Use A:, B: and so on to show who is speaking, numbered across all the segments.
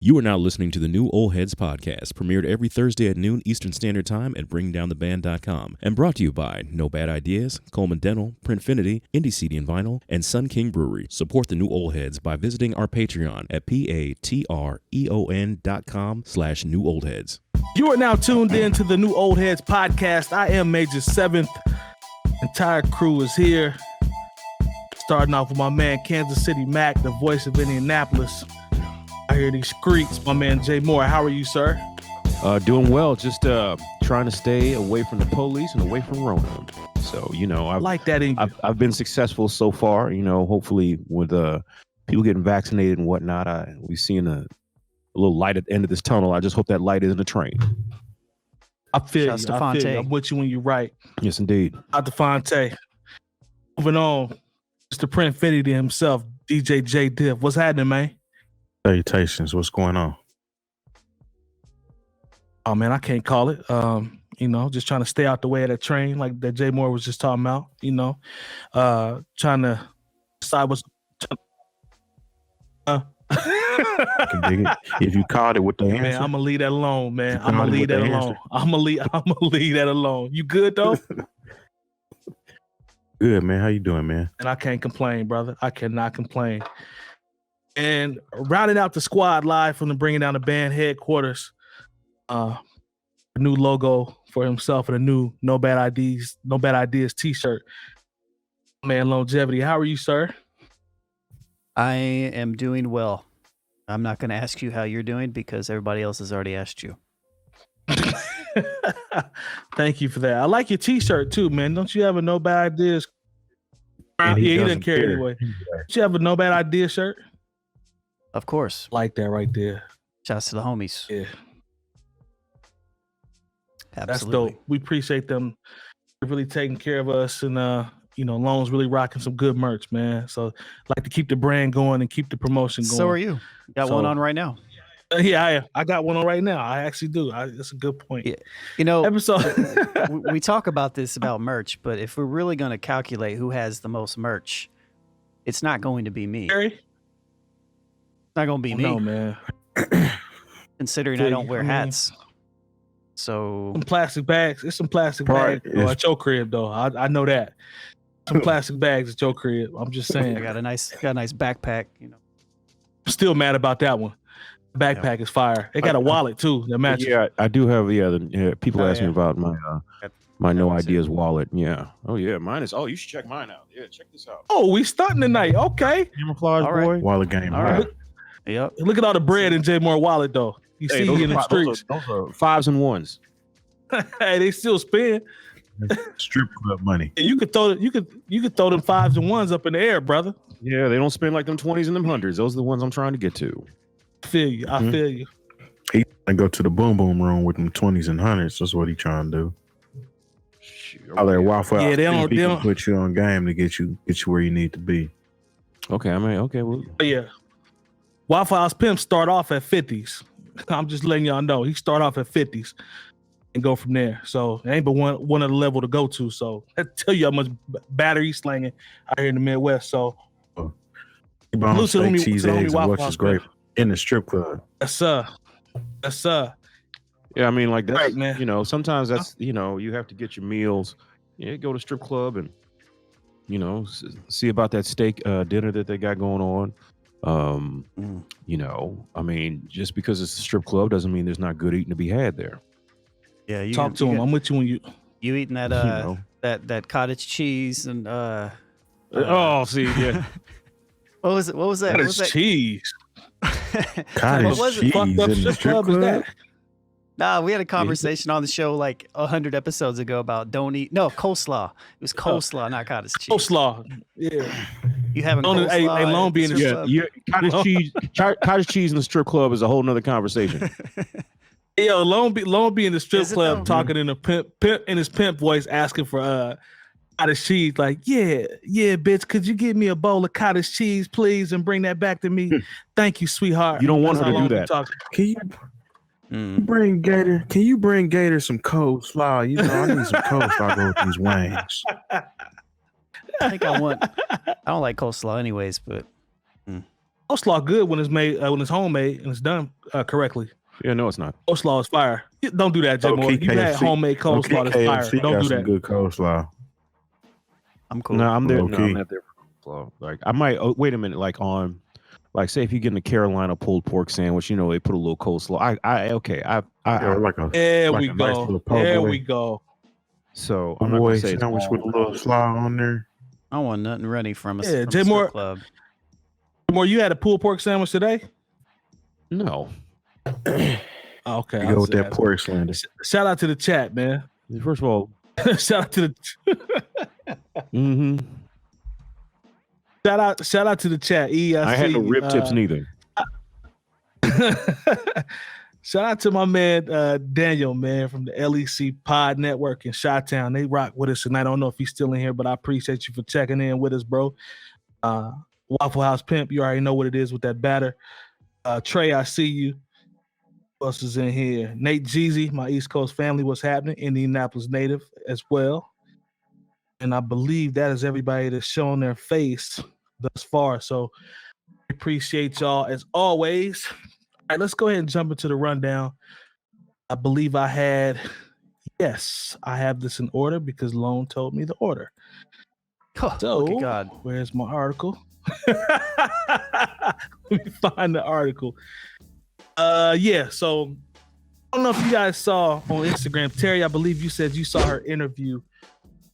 A: You are now listening to the new Old Heads podcast, premiered every Thursday at noon Eastern Standard Time at BringDownTheBand.com, and brought to you by No Bad Ideas, Coleman Dental, Printfinity, Indie CD and Vinyl, and Sun King Brewery. Support the new Old Heads by visiting our Patreon at patreon.com/newoldheads.
B: You are now tuned in to the new Old Heads podcast. I am Major 7th. Entire crew is here. Starting off with my man Kansas City Mac, the voice of Indianapolis. I hear these streets. My man Jay Moore. How are you, sir?
A: Doing well. Just trying to stay away from the police and away from Rona. So, you know, I
B: like that in you.
A: I've been successful so far. You know, hopefully with people getting vaccinated and whatnot, we've seen a little light at the end of this tunnel. I just hope that light isn't a train.
B: I feel you. I'm with you when you're right.
A: Yes, indeed.
B: Out to Fonte. Moving on, Mr. Printfinity himself, DJ Jay Diff. What's happening, man?
C: Salutations. What's going on?
B: Oh man, I can't call it. You know, just trying to stay out the way of that train, like that Jay Moore was just talking about. You know, trying to decide what's.
C: I can dig it. If you caught it with the answer,
B: man, I'm gonna leave that alone, man. I'm gonna leave that alone. I'm gonna leave that alone. You good though?
C: Good, man. How you doing, man?
B: And I can't complain, brother. I cannot complain. And rounding out the squad live from the Bringing Down the Band headquarters, a new logo for himself and a new No Bad Ideas t-shirt. Man, Lonegevity, how are you, sir?
D: I am doing well. I'm not going to ask you how you're doing because everybody else has already asked you.
B: Thank you for that. I like your t-shirt too, man. Don't you have a No Bad Ideas? Yeah, he doesn't care anyway. Don't you have a No Bad Ideas shirt?
D: Of course.
B: Like that right there.
D: Shouts to the homies.
B: Yeah.
D: Absolutely.
B: That's dope. We appreciate them really taking care of us, and you know, Lone's really rocking some good merch, man. So like to keep the brand going and keep the promotion going.
D: So are you. Got one on right now.
B: Yeah, I got one on right now. I actually do. That's a good point. Yeah.
D: You know,
B: episode
D: we talk about this about merch, but if we're really going to calculate who has the most merch, it's not going to be me.
B: Harry?
D: It's not going to be me.
B: No, man.
D: Considering I don't wear hats. So
B: some plastic bags. It's some plastic bags at your crib, though. I know that. Some plastic bags at your crib. I'm just saying.
D: I got a nice backpack. You know,
B: I'm still mad about that one. Backpack is fire. It got a wallet too that matches.
A: Yeah, I do have. People ask me about my No Ideas wallet. Yeah. Oh yeah, mine is. Oh, you should check mine out. Yeah, check this out.
B: Oh, we starting tonight. Okay.
C: Camouflage boy. Wallet game.
D: All right. Yep.
B: Look at all the bread in Jay Moore wallet though. You see in the streets.
A: Those are fives and ones.
B: Hey, they still spend
C: strip club money.
B: You could throw them fives and ones up in the air, brother.
A: Yeah, they don't spend like them 20s and them hundreds. Those are the ones I'm trying to get to.
B: I feel you. I feel you.
C: He and go to the boom boom room with them 20s and hundreds. That's what he trying to do. All that Waffle House.
B: They don't
C: put you on game to get you where you need to be.
A: Okay, well,
B: yeah. Waffle House pimps start off at 50s. I'm just letting y'all know he start off at 50s and go from there. So it ain't but one other level to go to. So I tell you how much battery slanging out here in the Midwest. So
C: steak, cheese eggs, and what's great in the strip club.
B: Yes, sir.
A: Yeah, I mean, like that's
B: right, man.
A: You know, sometimes that's you know, you have to get your meals. Yeah, go to strip club and you know, see about that steak dinner that they got going on. You know, I mean, just because it's a strip club doesn't mean there's not good eating to be had there.
D: Yeah, you
B: talk to him. I'm with you when you
D: eating that that cottage cheese and
A: oh, see, yeah.
D: What was that?
B: Cottage cheese.
C: Cottage cheese in the strip club.
D: Nah, we had a conversation on the show like 100 episodes ago about coleslaw. It was coleslaw, not cottage cheese.
B: Coleslaw, yeah.
D: You haven't coleslaw.
B: A Long being
A: cottage cheese in the strip club is a whole nother conversation.
B: Yo, Long be in the strip club talking in a pimp in his pimp voice, asking for cottage cheese. Like, yeah, bitch, could you give me a bowl of cottage cheese, please, and bring that back to me? Thank you, sweetheart.
A: You don't want her to do that.
C: Can you? Bring Gator. Can you bring Gator some coleslaw? You know, I need some coleslaw to go with these wings.
D: I think I don't like coleslaw anyways, but
B: Coleslaw good when it's made when it's homemade and it's done correctly.
A: Yeah, no, it's not.
B: Coleslaw is fire. Don't do that, Jay Moore. You had homemade coleslaw that's fire. Don't do that.
C: Good coleslaw.
D: I'm cool.
A: No, I'm there.
C: Okay.
A: No, I'm not there for coleslaw. Like I might. Oh, wait a minute. Like on, like say if you're getting a Carolina pulled pork sandwich, you know they put a little coleslaw.
B: There
C: like
B: we
C: a nice
B: go.
C: little po'
B: There
C: boy.
B: we go.
A: So I'm not gonna
C: Boy
A: say it's
C: sandwich
A: all-
C: with a little slaw on there.
D: I don't want nothing ready from a,
B: Yeah,
D: from
B: Jay
D: a
B: Moore-
D: strip club.
B: More, you had a pulled pork sandwich today?
A: No.
B: Oh, okay.
C: You go with that pork slander.
B: Shout out to the chat, man.
A: First of all,
B: Shout out to the
A: mm-hmm.
B: shout out to the chat.
A: I had no rib tips neither.
B: Shout out to my man Daniel, man, from the LEC Pod Network in Chi-Town. They rock with us tonight. I don't know if he's still in here, but I appreciate you for checking in with us, bro. Waffle House Pimp, you already know what it is with that batter. Trey, I see you. Who else is in here? Nate Jeezy, my East Coast family, what's happening? Indianapolis native as well. And I believe that is everybody that's showing their face thus far. So appreciate y'all as always. All right, let's go ahead and jump into the rundown. I believe I have this in order because Lone told me the order.
D: Oh,
B: So,
D: look at God.
B: where's my article? Let me find the article. So I don't know if you guys saw on Instagram, Terry, I believe you said you saw her interview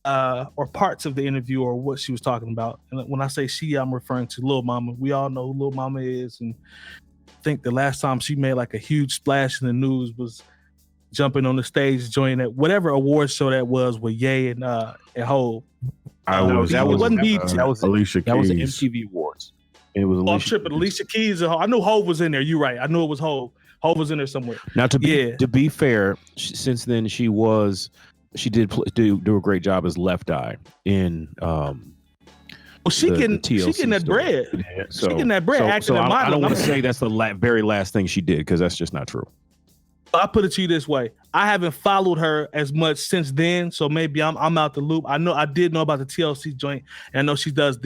B: or parts of the interview or what she was talking about. And when I say she, I'm referring to Lil Mama. We all know who Lil Mama is, and I think the last time she made like a huge splash in the news was jumping on the stage, joining that whatever award show that was with Ye and 𝐀𝐿𝐴.
A: That
B: wasn't BET.
A: That was
C: Alicia
A: That was the
C: Keys.
A: MTV Awards. And it was
B: I'm tripping. Alicia Keys. I knew Hov was in there. You're right. I knew it was Hov. Hov was in there somewhere.
A: Now to be fair, since then she did do a great job as Left Eye in
B: Well, she getting that bread.
A: Yeah,
B: She getting that bread. Acting and
A: I
B: modeling.
A: don't want to say that's the very last thing she did because that's just not true.
B: I put it to you this way: I haven't followed her as much since then, so maybe I'm out the loop. I did know about the TLC joint, and I know she does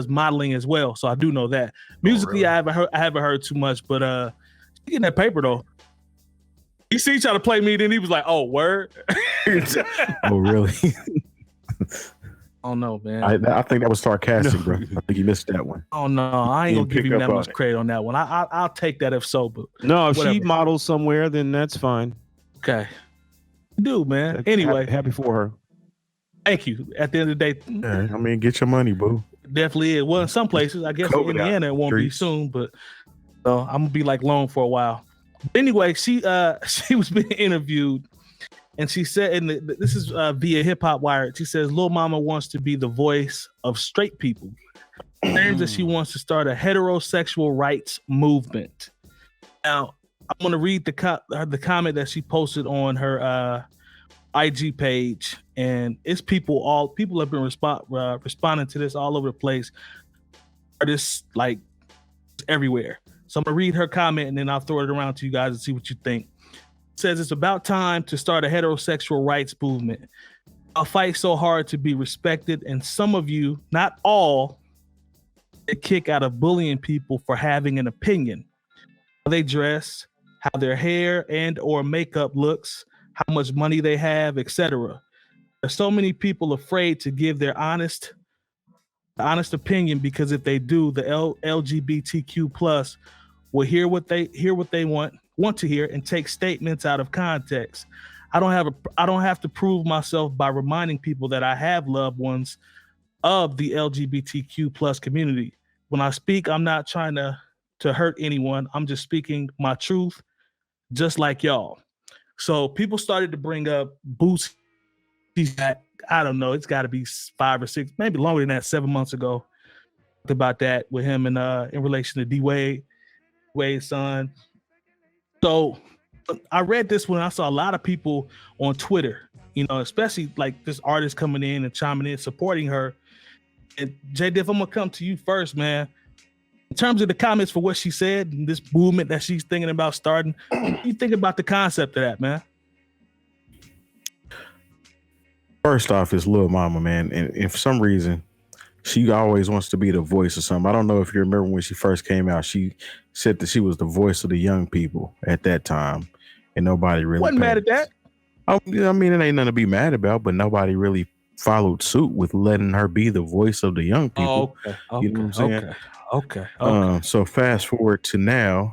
B: modeling as well, so I do know that. Musically,
A: really?
B: I haven't heard too much, but she getting that paper though. He see trying to play me, then he was like, "Oh, word."
C: Oh, really?
B: Oh no, man.
C: I think that was sarcastic, bro. I think you missed that one.
B: Oh no, I ain't
C: You
B: gonna give
C: pick
B: you
C: up
B: that
C: on
B: much
C: it.
B: credit on that one. I'll take that if so, but
A: No, if she
B: whatever.
A: models somewhere, then that's fine.
B: okay. Do man. Anyway,
A: happy for her.
B: thank you. At the end of the day,
C: Yeah, I mean, get your money, boo.
B: definitely is. Well, in some places, I guess
C: COVID
B: in Indiana it won't be
C: streets.
B: soon, but I'm gonna be like Lone for a while. Anyway, she was being interviewed, and she said, and this is via Hip Hop Wired. She says Lil Mama wants to be the voice of straight people. Claims that she wants to start a heterosexual rights movement. Now, I'm gonna read the comment that she posted on her IG page, and it's people have been responding to this all over the place. Artists like everywhere. So I'm gonna read her comment and then I'll throw it around to you guys and see what you think. It says it's about time to start a heterosexual rights movement. I'll fight so hard to be respected, and some of you, not all, get a kick out of bullying people for having an opinion. How they dress, how their hair and or makeup looks, how much money they have, etc. There's so many people afraid to give their honest opinion because if they do, the LGBTQ plus will hear what they want to hear and take statements out of context. I don't have to prove myself by reminding people that I have loved ones of the LGBTQ plus community. When I speak, I'm not trying to hurt anyone. I'm just speaking my truth, just like y'all. So people started to bring up Boosie back. I don't know. It's got to be 5 or 6, maybe longer than that. 7 months ago, talked about that with him and in relation to Wade's son. So I read this one. I saw a lot of people on Twitter, especially like this artist coming in and chiming in, supporting her. And Jay Diff, I'm gonna come to you first, man. In terms of the comments for what she said, and this movement that she's thinking about starting, what do you think about the concept of that, man?
C: First off, it's Lil Mama, man, and for some reason, she always wants to be the voice of something. I don't know if you remember when she first came out. She said that she was the voice of the young people at that time, and nobody really
B: Wasn't mad at that.
C: I mean, it ain't nothing to be mad about, but nobody really followed suit with letting her be the voice of the young people.
B: Okay.
C: You know what I'm saying?
B: Okay.
C: So fast forward to now,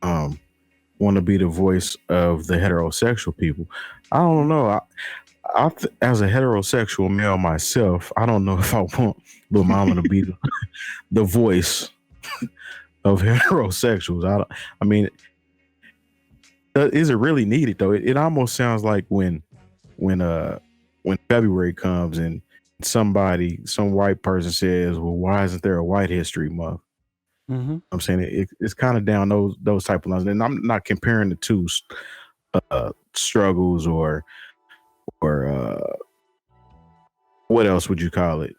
C: want to be the voice of the heterosexual people. I don't know. As a heterosexual male myself, I don't know if I want Lil Mama to be the voice of heterosexuals. I mean, is it really needed though? It almost sounds like when February comes and some white person says, "Well, why isn't there a White History Month?"
D: Mm-hmm.
C: I'm saying it's kind of down those type of lines, and I'm not comparing the two struggles or what else would you call it?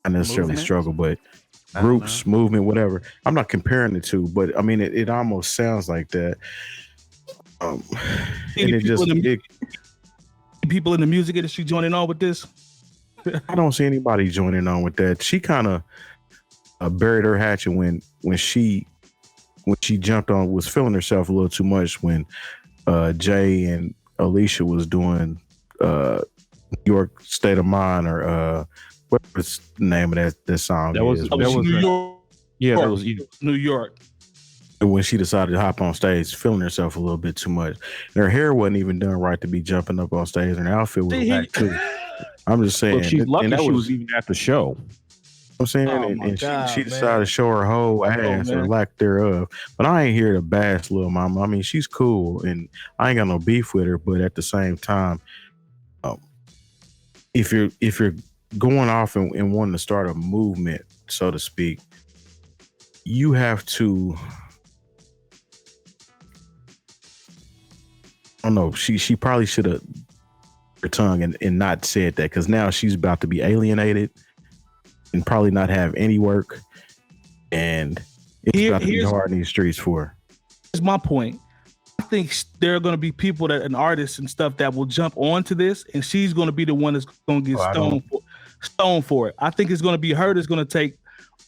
C: Not necessarily
D: Movement?
C: struggle, but groups, movement, whatever. I'm not comparing the two, but I mean it almost sounds like that. And
B: people in the music industry joining on with this.
C: I don't see anybody joining on with that. She kind of buried her hatchet when she jumped on, was feeling herself a little too much when Jay and Alicia was doing New York State of Mind, or what was the name of that song?
A: That was
B: New York.
A: Yeah, that was
B: New York.
C: When she decided to hop on stage, feeling herself a little bit too much. And her hair wasn't even done right to be jumping up on stage, and her outfit was back too. I'm just saying.
A: Look, she's lucky she was even at the show.
C: I'm saying, she decided to show her whole ass or lack thereof. But I ain't here to bash Lil Mama. I mean, she's cool, and I ain't got no beef with her. But at the same time, if you're going off and wanting to start a movement, so to speak, you have to. I don't know. She probably should have her tongue and not said that, because now she's about to be alienated and probably not have any work, and it's about to be hard in these streets for her.
B: Here's my point. I think there are going to be people and artists and stuff that will jump onto this, and she's going to be the one that's going to get stoned for it. I think it's going to be her that's going to take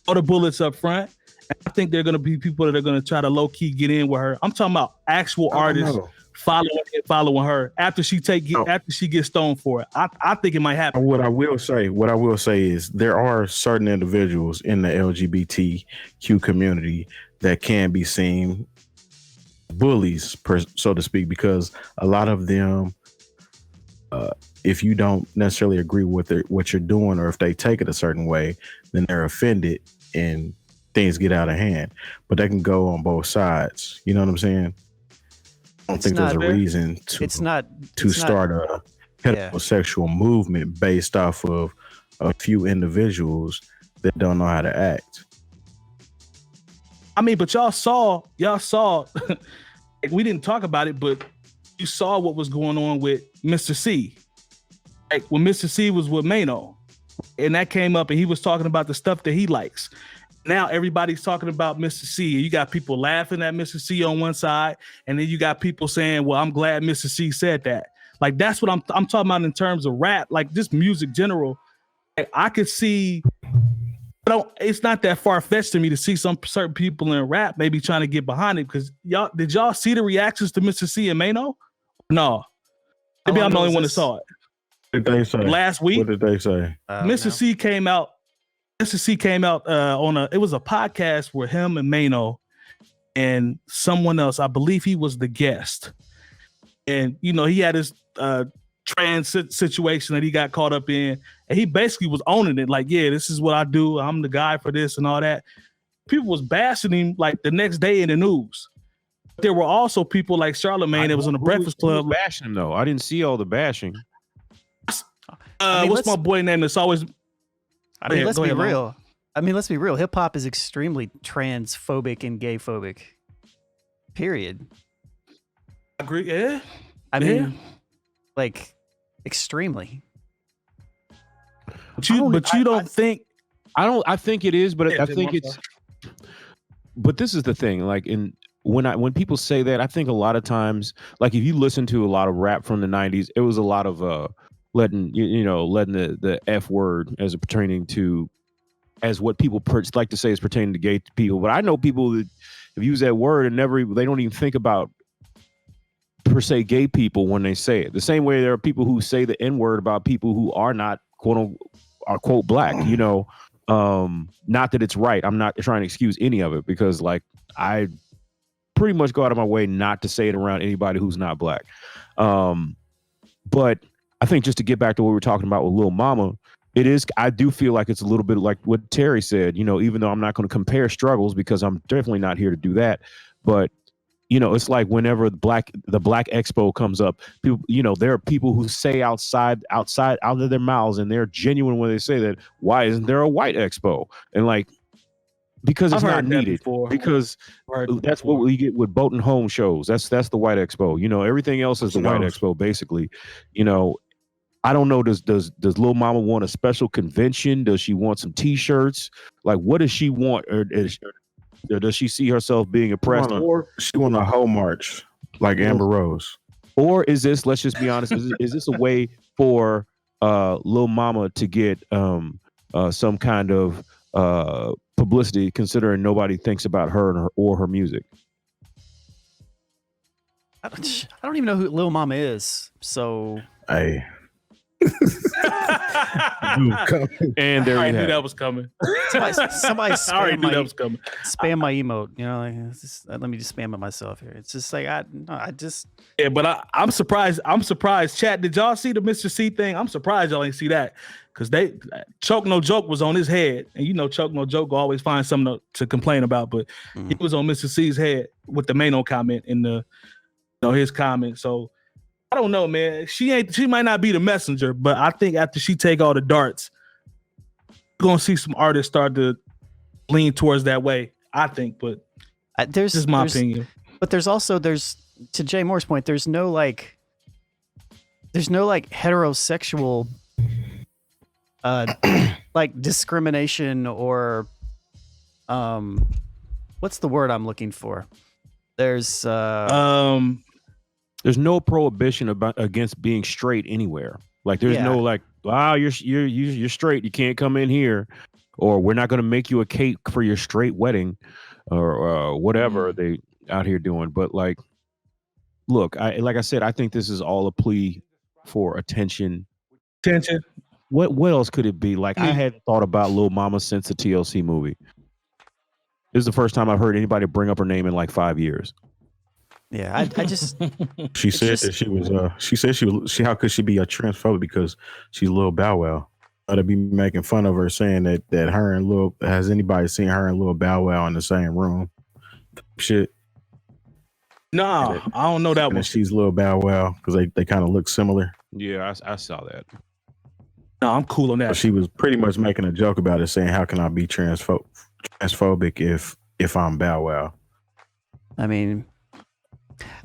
B: all the bullets up front. And I think there are going to be people that are going to try to low key get in with her. I'm talking about actual artists following her after she gets stoned for it. I think it might happen.
C: What I will say is there are certain individuals in the LGBTQ community that can be seen bullies, so to speak, because a lot of them, if you don't necessarily agree with what you're doing, or if they take it a certain way, then they're offended and things get out of hand. But that can go on both sides. You know what I'm saying? I don't think there's a reason to start a heterosexual movement based off of a few individuals that don't know how to act.
B: I mean, but y'all saw like, we didn't talk about it, but you saw what was going on with Mr. C. Like when Mr. C was with Mano, and that came up and he was talking about the stuff that he likes. Now everybody's talking about Mr. C. You got people laughing at Mr. C on one side, and then you got people saying, well, I'm glad Mr. C said that. Like, that's what I'm talking about in terms of rap, like just music general. Like, I could see, it's not that far-fetched to me to see some certain people in rap maybe trying to get behind it, because did y'all see the reactions to Mr. C and Mano? No. Maybe I'm the only one that saw it.
C: What did they say?
B: Last week?
C: What did they say?
B: Mr. C came out on it was a podcast where him and Mano and someone else, I believe he was the guest. And, you know, he had his trans situation that he got caught up in. And he basically was owning it. Like, yeah, this is what I do. I'm the guy for this and all that. People was bashing him like the next day in the news. There were also people like Charlamagne that was on the Breakfast Club.
A: Bashing him, though. I didn't see all the bashing.
B: What's my boy name that's always...
D: let's be real. Hip hop is extremely transphobic and gay-phobic. Period.
B: I agree. Yeah.
D: I mean, like, extremely.
B: But you don't think?
A: I think it is, but I think it's. But this is the thing. Like, when people say that, I think a lot of times, like if you listen to a lot of rap from the '90s, it was a lot of letting letting the F word as pertaining to as what people like to say is pertaining to gay people. But I know people that have used that word and they don't even think about per se gay people when they say it. The same way there are people who say the N word about people who are not quote black. Not that it's right. I'm not trying to excuse any of it because like I pretty much go out of my way not to say it around anybody who's not black. But I think just to get back to what we were talking about with Lil Mama, I do feel like it's a little bit like what Terry said, even though I'm not going to compare struggles because I'm definitely not here to do that. But, it's like whenever the Black Expo comes up, people, there are people who say outside out of their mouths, and they're genuine when they say that, why isn't there a white expo? And like, because it's not needed, because that's what we get with boat and home shows. That's the white expo. Everything else is the white expo, basically. I don't know. Does Lil Mama want a special convention? Does she want some T-shirts? Like, what does she want? Or does she see herself being oppressed?
C: Or she want a whole march like Amber Rose?
A: Or is this? Let's just be honest. Is this a way for Lil Mama to get some kind of publicity, considering nobody thinks about her or her music?
D: I don't even know who Lil Mama is. So
C: hey.
A: And there
B: I
A: you
B: knew
A: have
B: that was coming.
D: Somebody
B: I already knew that was coming.
D: Spam my emote. Let me just spam it myself here. It's just like
B: Yeah, but I'm surprised. Chat, did y'all see the Mr. C thing? I'm surprised y'all ain't see that because Choke No Joke was on his head, and Choke No Joke will always find something to complain about, but he was on Mr. C's head with the Mano comment in the his comment. So I don't know, man. She might not be the messenger, but I think after she take all the darts, you're gonna see some artists start to lean towards that way. I think, but this is my opinion.
D: But there's to Jay Moore's point, there's no heterosexual like discrimination or what's the word I'm looking for? There's
A: no prohibition against being straight anywhere. Like there's no like, you're straight, you can't come in here, or we're not going to make you a cake for your straight wedding, or whatever they out here doing. But like, look, like I said, I think this is all a plea for attention. What else could it be? Like I hadn't thought about Lil Mama since the TLC movie. This is the first time I've heard anybody bring up her name in like 5 years.
D: Yeah, I just.
C: She said that she was. She said she was. How could she be a transphobe because she's Lil Bow Wow? I'd be making fun of her, saying that her and Lil. Has anybody seen her and Lil Bow Wow in the same room? Shit.
B: No, I don't know that one.
C: She's Lil Bow Wow because they kind of look similar.
A: Yeah, I saw that.
B: No, I'm cool on that.
C: But she was pretty much making a joke about it, saying, "How can I be transphobic if I'm Bow Wow?"
D: I mean.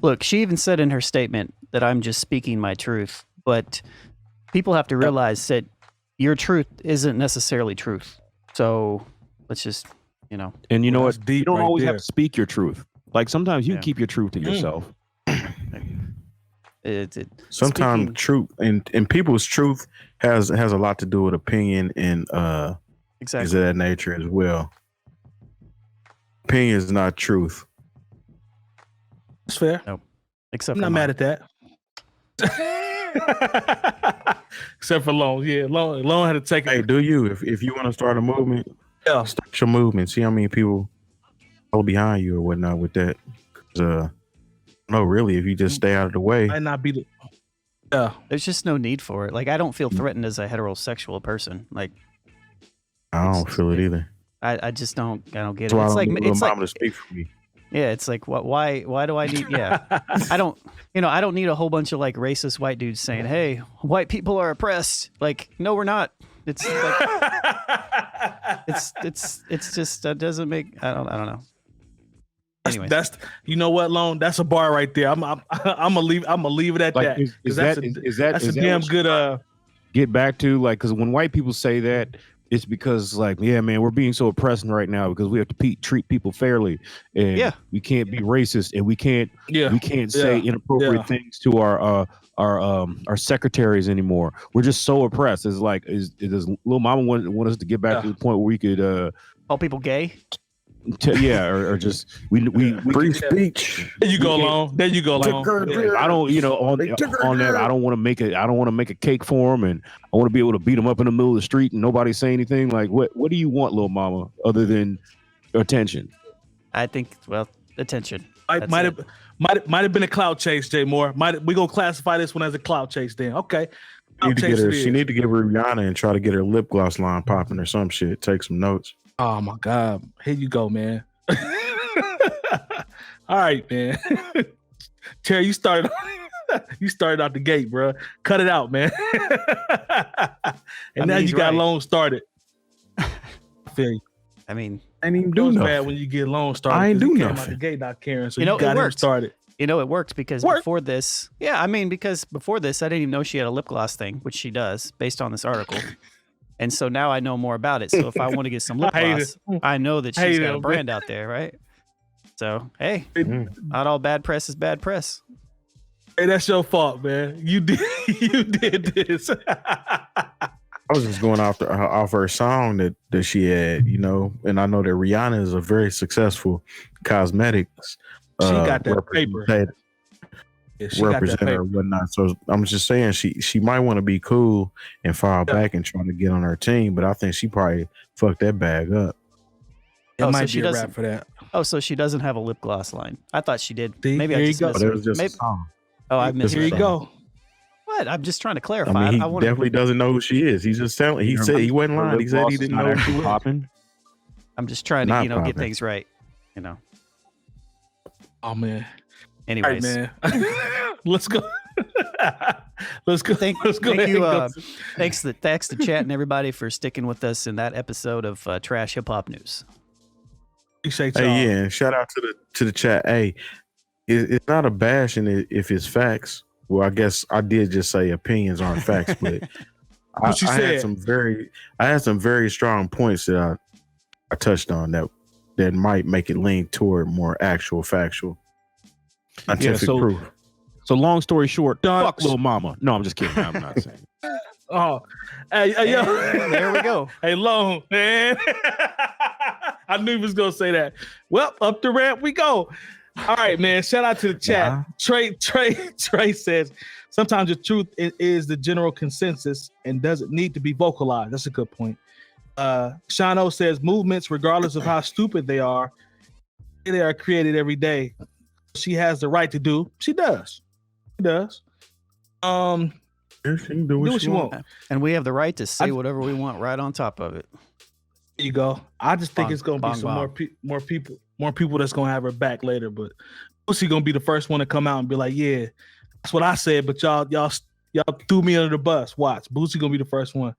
D: Look, she even said in her statement that I'm just speaking my truth, but people have to realize that your truth isn't necessarily truth. So let's just,
A: And you know what? You don't always
B: there.
A: have to speak your truth. Like sometimes you keep your truth to yourself.
C: Sometimes truth and people's truth has a lot to do with opinion and
D: exactly
C: is of that nature as well. Opinion is not truth.
B: That's fair.
D: Nope. Except
B: I'm not mad at that. Except for Lone. Yeah, Lone had to take it.
C: Hey, do you? If you want to start a movement, start your movement. See how many people follow behind you or whatnot with that. No, really, if you just stay out of the way.
B: Might not be the. Yeah.
D: There's just no need for it. Like, I don't feel threatened as a heterosexual person. Like,
C: I don't feel it either.
D: I just don't. I don't get
C: it.
D: It's like
C: it's like to speak for me.
D: Yeah, it's like why do I need I don't need a whole bunch of like racist white dudes saying, "Hey, white people are oppressed." Like, no, we're not. It's like, it's just that doesn't make I don't know. Anyway,
B: that's you know what, Lone? That's a bar right there. I'm gonna leave it at
A: like,
B: that.
A: That's a damn good
B: uh
A: get back to, like, because when white people say that, it's because like, yeah, man, we're being so oppressed right now because we have to treat people fairly, and we can't be racist, and we can't say inappropriate things to our secretaries anymore. We're just so oppressed. It's like, does Lil Mama want us to get back to the point where we could
D: call people gay?
A: Or just we
C: free speech.
B: There you go, Long. There you go, Long.
A: I don't, on that. I don't want to make a cake for them, and I want to be able to beat them up in the middle of the street and nobody say anything. Like, what do you want, Lil Mama, other than attention?
D: I think, attention.
B: Might have been a clout chase, Jay Moore. We gonna classify this one as a clout chase then. Okay.
C: She need to give her Rihanna and try to get her lip gloss line popping or some shit. Take some notes.
B: Oh my God. Here you go, man. All right, man. Terry, you started out the gate, bro. Cut it out, man. Now you got Lone started. I feel you.
D: I mean,
C: I ain't even do nothing.
B: Bad when you get Lone started.
C: I ain't do
B: nothing.
C: nothing.
B: Out the gate not caring, so
D: you
B: got him started.
D: It worked because before this, because before this, I didn't even know she had a lip gloss thing, which she does based on this article. And so now I know more about it. So if I want to get some lip gloss, I know that she's got a brand out there, right? So, hey, not all bad press is bad press.
B: Hey, that's your fault, man. You did this.
C: I was just going off her song that she had, and I know that Rihanna is a very successful cosmetics.
B: She got that paper.
C: Representative or whatnot. So I'm just saying she might want to be cool and fall back and try to get on her team, but I think she probably fucked that bag up.
B: It might be a rap for that.
D: Oh, so she doesn't have a lip gloss line. I thought she did.
B: See,
D: maybe I just missed
C: it was just a song.
D: Oh, I missed
B: it. Here you go.
D: What? I'm just trying to clarify.
C: I mean, he definitely doesn't know who she is. He's just telling. He said he wasn't lying. He said he didn't know who
A: popping.
D: I'm just trying to, get things right.
B: Oh man.
D: Anyways,
B: right, man. Let's go. Let's go.
D: Thank you. Thanks to chat and everybody for sticking with us in that episode of Trash Hip Hop News.
B: Appreciate
C: y'all. Hey, and shout out to the chat. Hey, it's not a bashing if it's facts. Well, I guess I did just say opinions aren't facts, but I had some very strong points that I touched on that might make it lean toward more actual factual scientific proof.
A: So long story short, fuck Lil Mama. No, I'm just kidding. I'm not saying.
B: Oh, hey, yo.
D: There we go.
B: Hey, Long, man. I knew he was gonna say that. Well, up the ramp we go. All right, man. Shout out to the chat. Trey says sometimes the truth is the general consensus and doesn't need to be vocalized. That's a good point. Shano says movements, regardless of how stupid they are created every day. She has the right to do. She does. She does.
C: She can do what she wants.
D: And we have the right to say whatever we want right on top of it.
B: There you go. I just think it's gonna be some more people that's gonna have her back later. But Boosie gonna be the first one to come out and be like, "Yeah, that's what I said." But y'all threw me under the bus. Watch, Boosie gonna be the first one.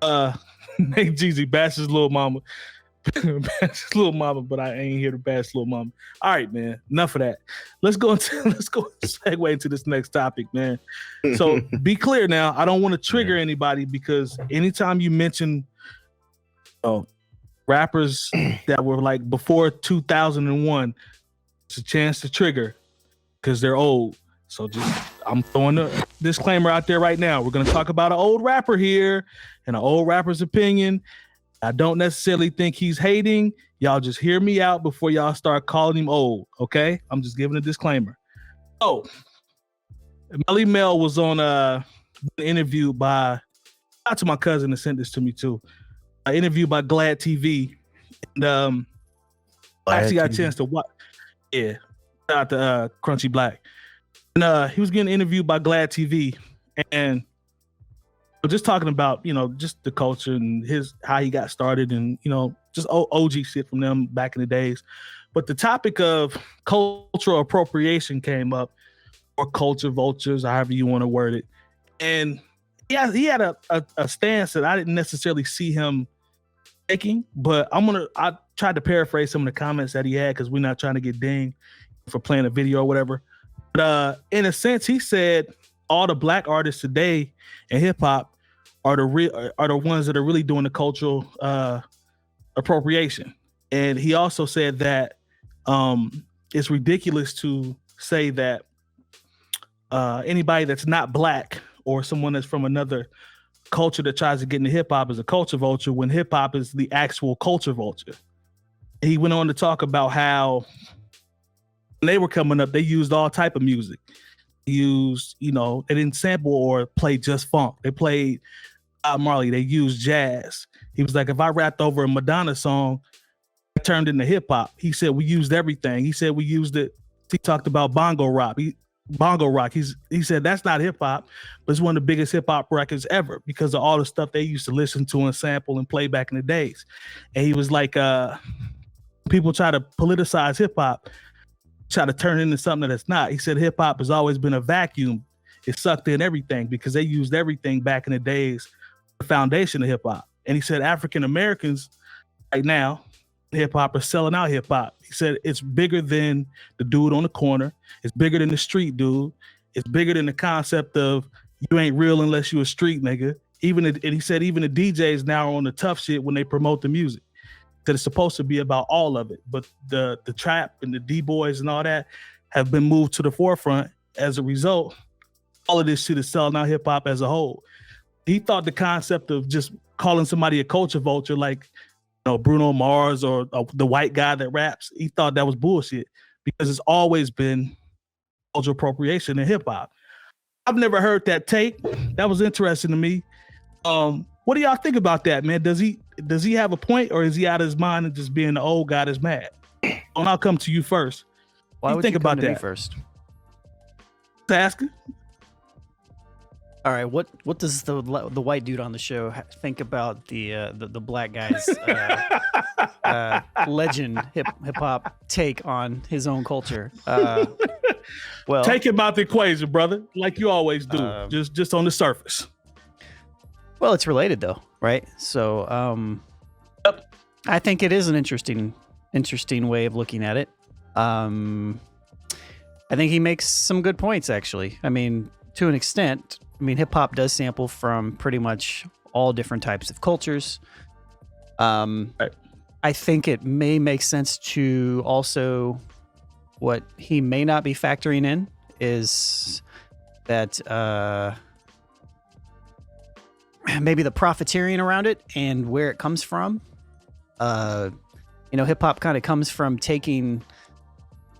B: Nate Jeezy bashes Lil Mama, but I ain't here to bash Lil Mama. All right, man. Enough of that. Let's go segue into this next topic, man. So be clear now. I don't want to trigger anybody because anytime you mention rappers that were like before 2001, it's a chance to trigger because they're old. So I'm throwing a disclaimer out there right now. We're going to talk about an old rapper here and an old rapper's opinion. I don't necessarily think he's hating. Y'all just hear me out before y'all start calling him old, okay? I'm just giving a disclaimer. Oh, Melle Mel was on an interview by, out to my cousin that sent this to me too, an interview by Glad TV. And I actually got a chance to watch. Yeah, shout out to Crunchy Black. And he was getting interviewed by Glad TV. And just talking about, just the culture and how he got started and, just OG shit from them back in the days. But the topic of cultural appropriation came up, or culture vultures, however you want to word it. And he had a stance that I didn't necessarily see him taking, but I tried to paraphrase some of the comments that he had because we're not trying to get dinged for playing a video or whatever. But in a sense, he said all the black artists today in hip hop are the ones that are really doing the cultural appropriation. And he also said that it's ridiculous to say that anybody that's not black or someone that's from another culture that tries to get into hip hop is a culture vulture when hip hop is the actual culture vulture. He went on to talk about how when they were coming up, they used all type of music. They used, they didn't sample or play just funk. They played Bob Marley. They used jazz. He was like, if I rapped over a Madonna song, it turned into hip hop. He said we used everything. He said we used it. He talked about bongo rock. He said that's not hip hop, but it's one of the biggest hip hop records ever because of all the stuff they used to listen to and sample and play back in the days. And he was like, people try to politicize hip hop, try to turn it into something that it's not. He said hip hop has always been a vacuum. It sucked in everything because they used everything back in the days, the foundation of hip hop. And he said African Americans right now, hip hop are selling out hip hop. He said it's bigger than the dude on the corner. It's bigger than the street dude. It's bigger than the concept of you ain't real unless you a street nigga. And he said even the DJs now are on the tough shit when they promote the music. That it's supposed to be about all of it, but the trap and the D-boys and all that have been moved to the forefront. As a result, all of this shit is selling out hip hop as a whole. He thought the concept of just calling somebody a culture vulture, like Bruno Mars or the white guy that raps, he thought that was bullshit because it's always been cultural appropriation in hip hop. I've never heard that take. That was interesting to me. What do y'all think about that, man? Does he have a point, or is he out of his mind and just being the old guy that's mad? And I'll come to you first.
D: Why would you think about me first?
B: Asking.
D: All right, what does the white dude on the show think about the black guy's legend hip hop take on his own culture? Well,
B: take him out the equation, brother, like you always do, just on the surface.
D: Well, it's related though, right? So, I think it is an interesting way of looking at it. I think he makes some good points, actually. I mean, to an extent. I mean, hip hop does sample from pretty much all different types of cultures.
B: Right.
D: I think it may make sense to also, what he may not be factoring in is that maybe the profiteering around it and where it comes from. Hip hop kind of comes from taking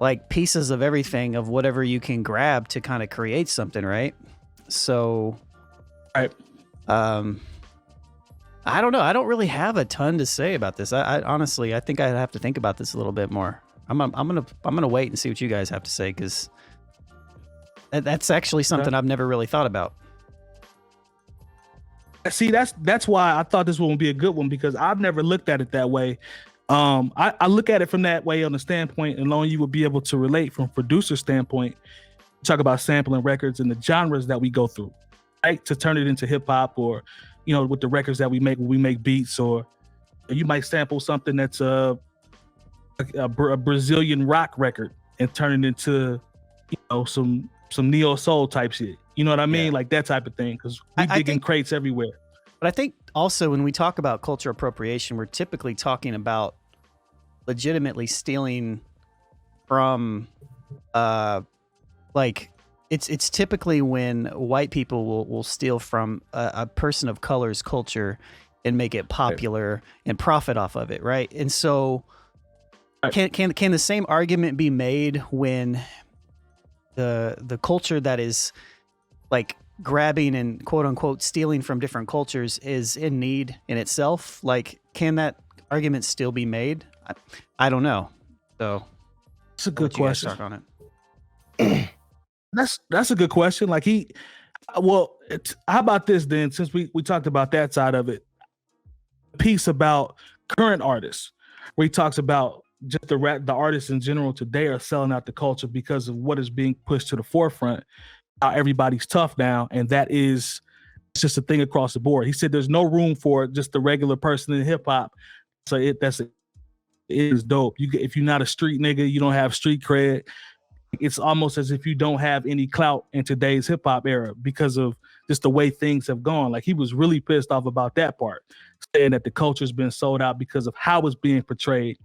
D: like pieces of everything, of whatever you can grab to kind of create something, right? So,
B: right.
D: I don't know. I don't really have a ton to say about this. I honestly, I think I'd have to think about this a little bit more. I'm gonna wait and see what you guys have to say, because that's actually something I've never really thought about.
B: See, that's why I thought this one would be a good one, because I've never looked at it that way. I look at it from that way on the standpoint, and Lone, you would be able to relate from producer standpoint. Talk about sampling records and the genres that we go through, right? To turn it into hip hop, or with the records that we make when we make beats, or you might sample something that's a Brazilian rock record and turn it into some neo soul type shit. You know what I mean? Like that type of thing, because we dig in crates everywhere.
D: But I think also when we talk about culture appropriation, we're typically talking about legitimately stealing from like it's typically when white people will steal from a person of color's culture and make it popular and profit off of it, right? And so can the same argument be made when the culture that is like grabbing and quote unquote stealing from different cultures is in need in itself? Like, can that argument still be made? I don't know. So
B: it's a good question.
D: Start on it.
B: That's a good question. Like how about this then? Since we talked about that side of it, a piece about current artists, where he talks about just the artists in general today are selling out the culture because of what is being pushed to the forefront. How everybody's tough now, and it's just a thing across the board. He said there's no room for just the regular person in hip hop. So it is dope. If you're not a street nigga, you don't have street cred. it's almost as if you don't have any clout in today's hip hop era because of just the way things have gone. Like, he was really pissed off about that part, saying that the culture's been sold out because of how it's being portrayed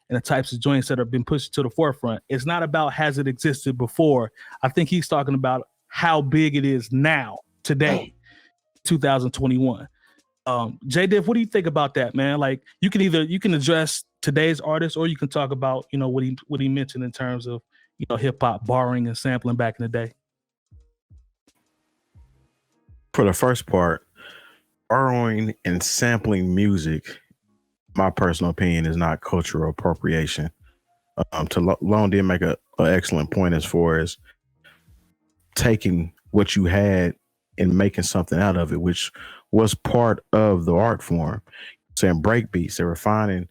B: and the types of joints that have been pushed to the forefront. It's not about has it existed before. I think he's talking about how big it is now, today, 2021. Jay Diff, what do you think about that, man? Like, you can address today's artists, or you can talk about, you know, what he mentioned in terms of, you know, hip hop borrowing and sampling back in the day.
C: For the first part, borrowing and sampling music, my personal opinion, is not cultural appropriation. Lone did make an excellent point as far as taking what you had and making something out of it, which was part of the art form. Saying break beats, they were finding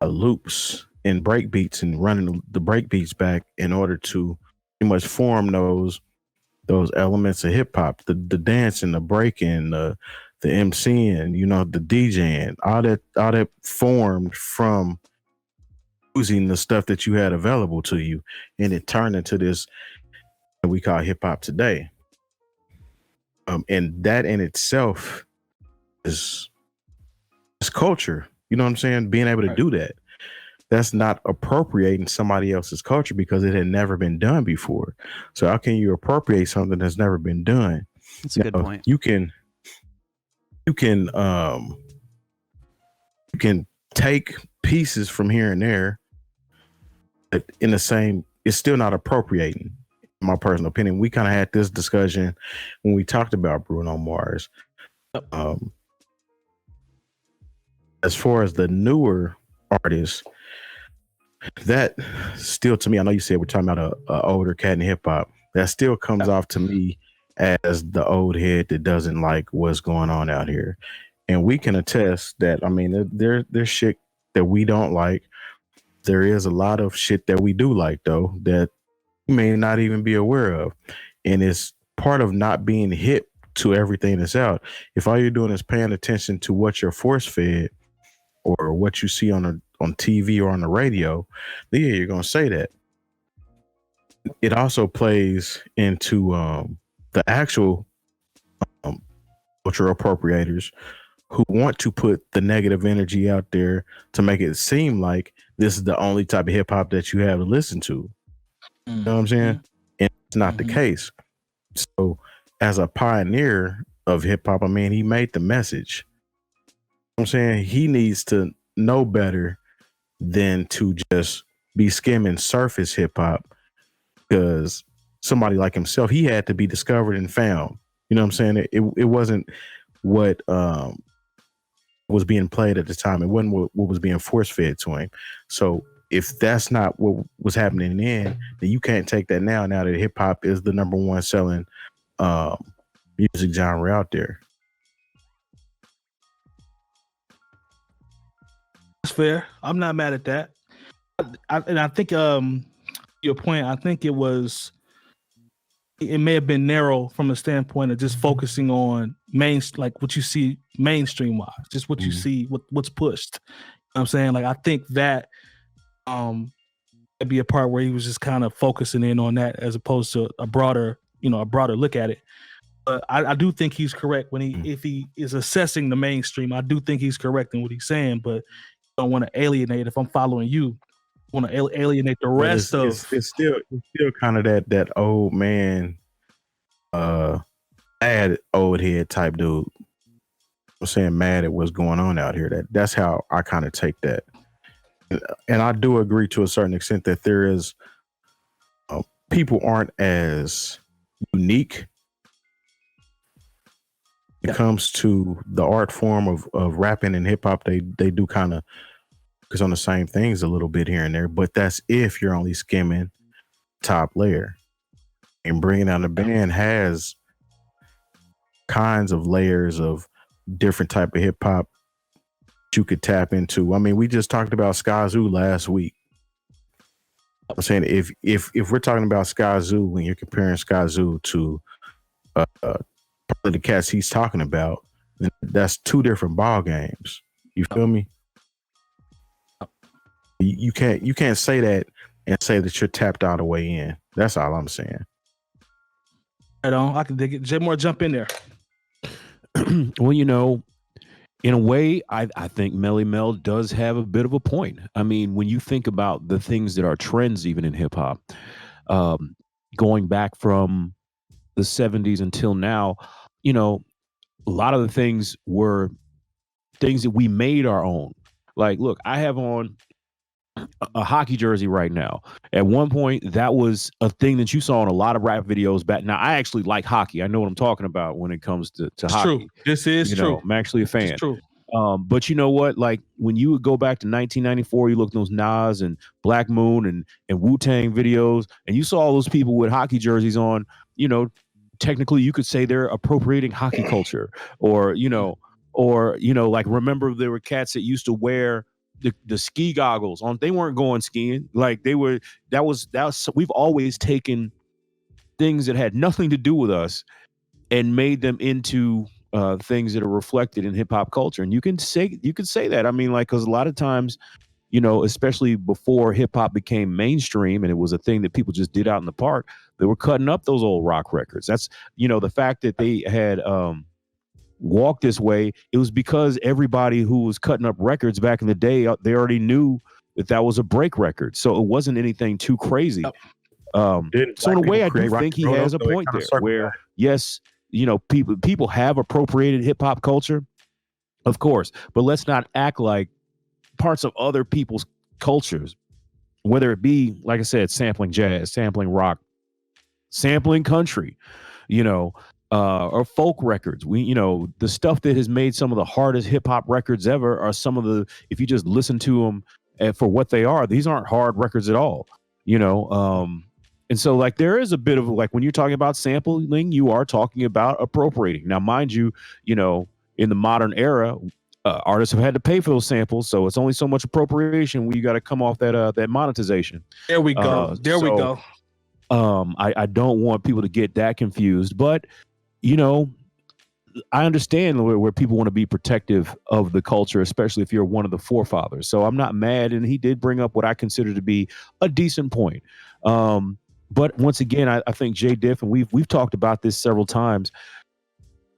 C: loops and break beats and running the break beats back in order to pretty much form those elements of hip hop, the dancing, the breaking, the emceeing, you know, the DJing, all that formed from using the stuff that you had available to you, and it turned into this that we call hip hop today. And that in itself is culture. You know what I'm saying? Being able to do that. That's not appropriating somebody else's culture because it had never been done before. So how can you appropriate something that's never been done?
D: That's a good point.
C: You can take pieces from here and there, but in the same, it's still not appropriating. In my personal opinion, we kind of had this discussion when we talked about Bruno Mars. As far as the newer artists, that still, to me, I know you said we're talking about a older cat in hip hop. That still comes off to me as the old head that doesn't like what's going on out here. And we can attest that, I mean, there's shit that we don't like. There is a lot of shit that we do like, though, that you may not even be aware of. And it's part of not being hip to everything that's out. If all you're doing is paying attention to what you're force fed or what you see on TV or on the radio, then yeah, you're going to say that. It also plays into the actual cultural appropriators who want to put the negative energy out there to make it seem like this is the only type of hip hop that you have to listen to. You know what I'm saying? And it's not the case. So as a pioneer of hip hop, I mean, he made the message. You know what I'm saying? He needs to know better than to just be skimming surface hip hop, because somebody like himself, he had to be discovered and found. You know what I'm saying? It wasn't what was being played at the time. It wasn't what was being force fed to him. So if that's not what was happening then you can't take that now that hip hop is the number one selling music genre out there.
B: That's fair. I'm not mad at that. I think your point, I think it may have been narrow from a standpoint of just focusing on like what you see mainstream wise, just what you see, what's pushed. You know what I'm saying? Like, I think that that'd be a part where he was just kind of focusing in on that as opposed to a broader look at it. But I do think he's correct when if he is assessing the mainstream. I do think he's correct in what he's saying, but I don't want to alienate. If I'm following you, I want to alienate the rest of.
C: It's still kind of that old man, mad old head type dude. I'm saying mad at what's going on out here. That's how I kind of take that. And I do agree to a certain extent that there is people aren't as unique when it comes to the art form of rapping and hip hop. They do kind of focus on the same things a little bit here and there, but that's if you're only skimming top layer. And Bringing Down the Band has kinds of layers of different type of hip hop you could tap into. I mean, we just talked about 𝗀𝗄 last week. I'm saying if we're talking about 𝗀𝗄, when you're comparing 𝗀𝗄 to probably the cats he's talking about, then that's two different ball games. You feel me? You can't say that and say that you're tapped all the way in. That's all I'm saying.
B: Right on. I can dig it. Jay Moore, jump in there.
A: Well, you know, in a way, I think Melle Mel does have a bit of a point. I mean, when you think about the things that are trends, even in hip hop, going back from the 70s until now, you know, a lot of the things were things that we made our own. Like, look, I have on a hockey jersey right now. At one point, that was a thing that you saw in a lot of rap videos back. Now, I actually like hockey. I know what I'm talking about when it comes to hockey.
B: True. This is true.
A: I'm actually a fan.
B: It's true.
A: But you know what? Like when you would go back to 1994, you look at those Nas and Black Moon and Wu-Tang videos, and you saw all those people with hockey jerseys on. You know, technically, you could say they're appropriating hockey culture, or like remember there were cats that used to wear the ski goggles on. They weren't going skiing. Like they were. That was. We've always taken things that had nothing to do with us and made them into things that are reflected in hip hop culture. And you could say that. I mean, like, because a lot of times, you know, especially before hip hop became mainstream and it was a thing that people just did out in the park, they were cutting up those old rock records. That's, you know, the fact that they had walked this way. It was because everybody who was cutting up records back in the day, they already knew that was a break record. So it wasn't anything too crazy. So in a way, I do think he has a point there where, yes, you know, people have appropriated hip hop culture, of course, but let's not act like parts of other people's cultures, whether it be, like I said, sampling jazz, sampling rock, sampling country, you know, or folk records. You know, the stuff that has made some of the hardest hip hop records ever are some of the, if you just listen to them for what they are, these aren't hard records at all, you know. And so, like, there is a bit of, like, when you're talking about sampling, you are talking about appropriating. Now, mind you, you know, in the modern era, artists have had to pay for those samples, so it's only so much appropriation when you got to come off that monetization.
B: There we go. We go.
A: I don't want people to get that confused, but, you know, I understand where people want to be protective of the culture, especially if you're one of the forefathers. So I'm not mad, and he did bring up what I consider to be a decent point. But once again, I think Jay Diff, and we've talked about this several times,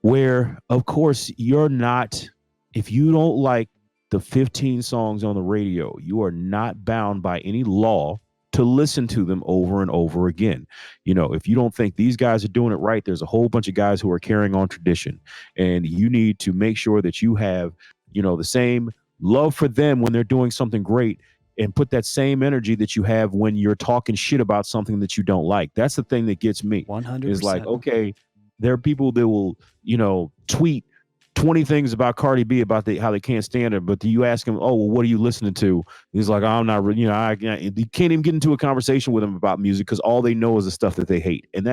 A: where, of course, you're not, if you don't like the 15 songs on the radio, you are not bound by any law to listen to them over and over again. You know, if you don't think these guys are doing it right, there's a whole bunch of guys who are carrying on tradition, and you need to make sure that you have, you know, the same love for them when they're doing something great, and put that same energy that you have when you're talking shit about something that you don't like. That's the thing that gets me.
D: 100%.
A: Is like, okay, there are people that will, you know, tweet 20 things about Cardi B about how they can't stand her, but you ask him, oh, well, what are you listening to? He's like, I'm not, you know, you can't even get into a conversation with them about music because all they know is the stuff that they hate. And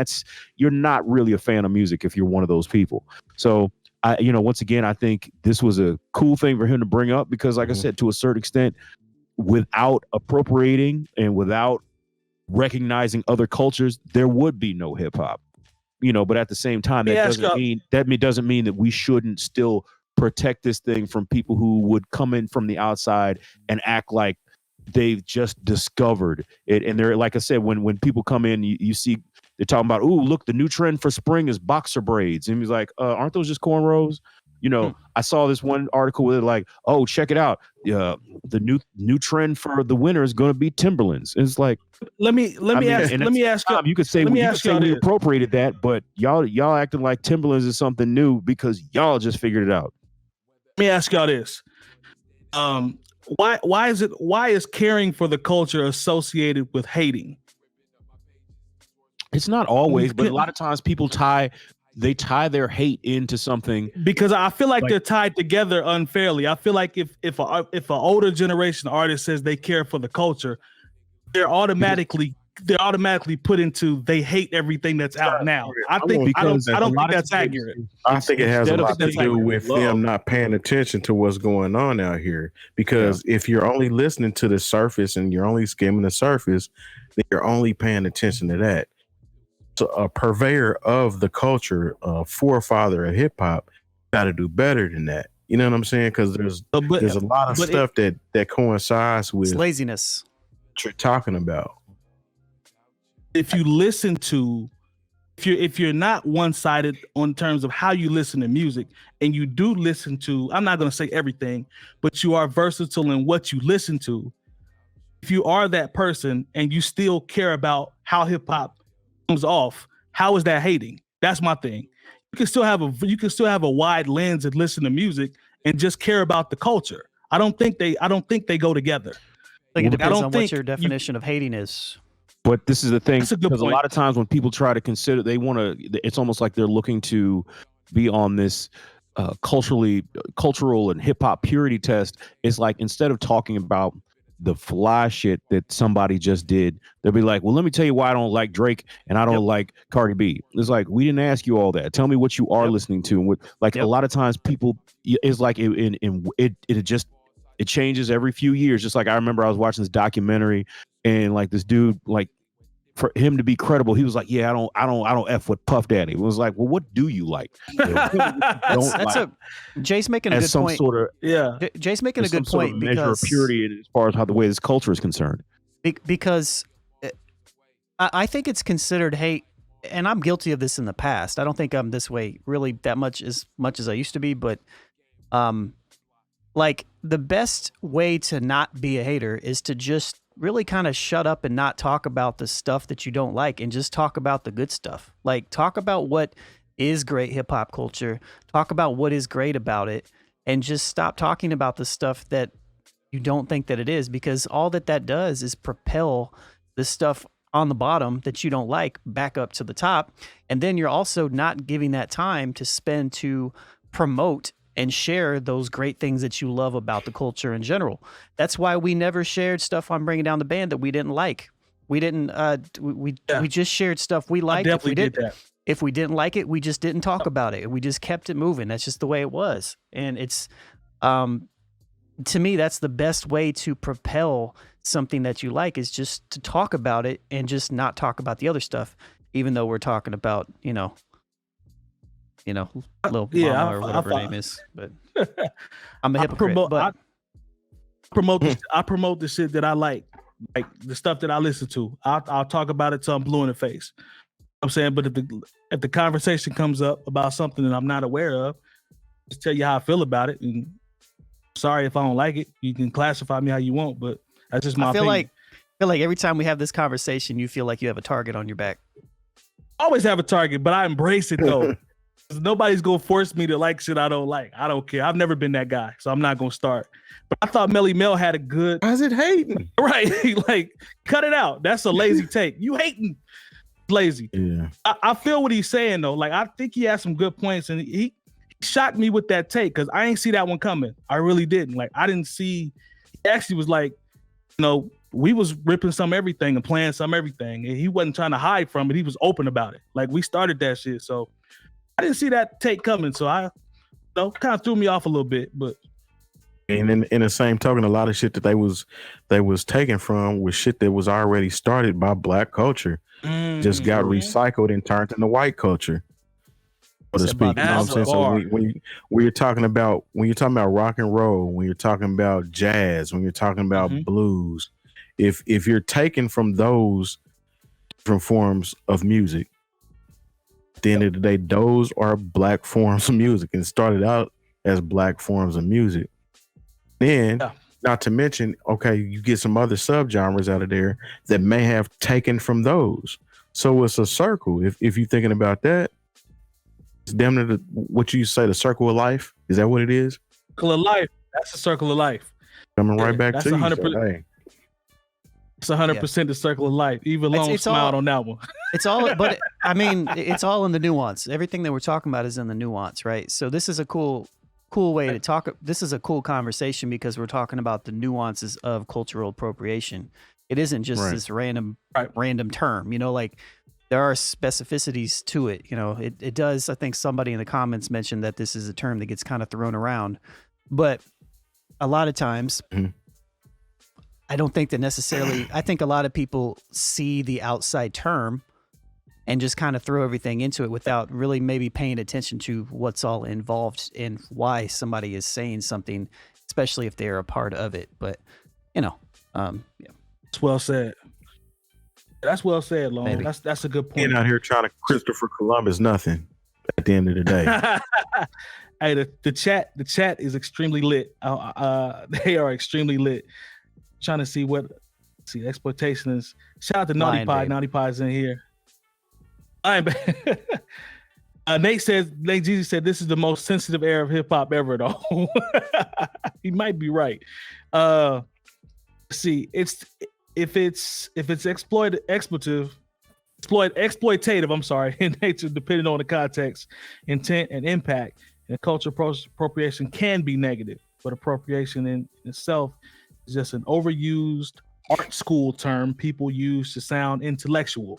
A: you're not really a fan of music if you're one of those people. So, you know, once again, I think this was a cool thing for him to bring up because, like I said, to a certain extent, without appropriating and without recognizing other cultures, there would be no hip hop, you know. But at the same time, that doesn't mean that we shouldn't still protect this thing from people who would come in from the outside and act like they've just discovered it. And they're, like I said, when people come in, you see they're talking about, ooh, look, the new trend for spring is boxer braids, and he's like, aren't those just cornrows? You know, I saw this one article with it like, oh, check it out. The new trend for the winter is going to be Timberlands. And it's like, let me ask you. You could say we appropriated that, but y'all acting like Timberlands is something new because y'all just figured it out.
B: Let me ask y'all this. Why is caring for the culture associated with hating?
A: It's not always, but a lot of times people tie their hate into something,
B: because I feel like they're tied together unfairly. I feel like if an older generation artist says they care for the culture, they're automatically put into they hate everything that's out now. I don't think that's accurate.
C: I think it has a lot to do with them not paying attention to what's going on out here. Because if you're only listening to the surface and you're only skimming the surface, then you're only paying attention to that. So a purveyor of the culture, forefather of hip hop, got to do better than that. You know what I'm saying? Because there's a lot of stuff that coincides with
D: laziness.
C: What you're talking about.
B: if you listen to, if you're not one-sided on terms of how you listen to music, and you do listen to, I'm not going to say everything, but you are versatile in what you listen to. If you are that person and you still care about how hip hop comes off, how is that hating? That's my thing. You can still have a wide lens and listen to music and just care about the culture. I don't think they go together.
D: I think it depends on what your definition of hating is.
A: But this is the thing,
B: That's a good
A: because a
B: point.
A: lot of times when people try to consider, they want to, it's almost like they're looking to be on this cultural and hip hop purity test. It's like, instead of talking about the fly shit that somebody just did, they'll be like, well, let me tell you why I don't like Drake and I don't like Cardi B. It's like, we didn't ask you all that. Tell me what you are listening to. And what, like, a lot of times people, it's like it changes every few years. Just like I remember I was watching this documentary, and like this dude, like, for him to be credible, he was like, yeah, I don't F with Puff Daddy. It was like, well, what do you like?
D: Jay's making a good point. Jay's making a good point, because
A: measure of purity as far as how the way this culture is concerned.
D: Because I think it's considered hate, and I'm guilty of this in the past. I don't think I'm this way really that much as I used to be, but like, the best way to not be a hater is to just really kind of shut up and not talk about the stuff that you don't like, and just talk about the good stuff. Like, talk about what is great hip hop culture, talk about what is great about it, and just stop talking about the stuff that you don't think that it is, because all that does is propel the stuff on the bottom that you don't like back up to the top. And then you're also not giving that time to spend to promote and share those great things that you love about the culture in general. That's why we never shared stuff on Bringing Down the Band that we didn't like. We didn't. We just shared stuff we liked.
B: Definitely did that.
D: If we didn't like it, we just didn't talk about it. We just kept it moving. That's just the way it was. And it's, to me, that's the best way to propel something that you like, is just to talk about it and just not talk about the other stuff, even though we're talking about, Lil Mama or whatever her name is. But I'm a hypocrite.
B: I promote the shit that I like the stuff that I listen to. I'll talk about it till I'm blue in the face. I'm saying, but if the conversation comes up about something that I'm not aware of, just tell you how I feel about it. And sorry if I don't like it. You can classify me how you want, but that's just my opinion.
D: I feel like every time we have this conversation, you feel like you have a target on your back.
B: I always have a target, but I embrace it though. Nobody's gonna force me to like shit I don't like. I don't care. I've never been that guy, so I'm not gonna start. But I thought Melle Mel had a good.
C: How's it hating?
B: Right, like, cut it out. That's a lazy take. You hating, lazy.
C: Yeah.
B: I feel what he's saying though. Like, I think he has some good points, and he shocked me with that take, because I ain't see that one coming. I really didn't. Like, I didn't see. He actually was like, we was ripping some everything and playing some everything, and he wasn't trying to hide from it. He was open about it. Like, we started that shit, so. I didn't see that take coming, so I kind of threw me off a little bit. But
C: and in the same token, a lot of shit that they was taken from was shit that was already started by Black culture, just got recycled and turned into white culture, so to speak. You know what I'm saying? So when you're talking about rock and roll, when you're talking about jazz, when you're talking about blues, if you're taken from those different forms of music, at the end of the day, those are Black forms of music and started out as Black forms of music. Then, not to mention, okay, you get some other subgenres out of there that may have taken from those. So it's a circle. If you're thinking about that, it's damn near what you say, the circle of life. Is that what it is?
B: Circle of life. That's the circle of life.
C: Coming right back to
B: 100%.
C: you. So, hey.
B: It's 100% the circle of life. Even Long smiled on that one.
D: It's all, but I mean, it's all in the nuance. Everything that we're talking about is in the nuance, right? So this is a cool way to talk. This is a cool conversation, because we're talking about the nuances of cultural appropriation. It isn't just this random term, like there are specificities to it. It does. I think somebody in the comments mentioned that this is a term that gets kind of thrown around, but a lot of times, I don't think that necessarily, I think a lot of people see the outside term and just kind of throw everything into it without really maybe paying attention to what's all involved and why somebody is saying something, especially if they're a part of it. But,
B: It's well said. That's well said, Lone.
D: Maybe.
B: That's a good point.
C: Being out here trying to Christopher Columbus nothing at the end of the day.
B: Hey, the chat is extremely lit. They are extremely lit. Trying to see exploitation is. Shout out to Naughty
D: Lion
B: Pie.
D: Babe.
B: Naughty Pie's in here. Nate Jeezy said this is the most sensitive era of hip hop ever, though. He might be right. See, if it's exploitative, I'm sorry, in nature, depending on the context, intent, and impact, and cultural appropriation can be negative, but appropriation in itself is just an overused art school term people use to sound intellectual.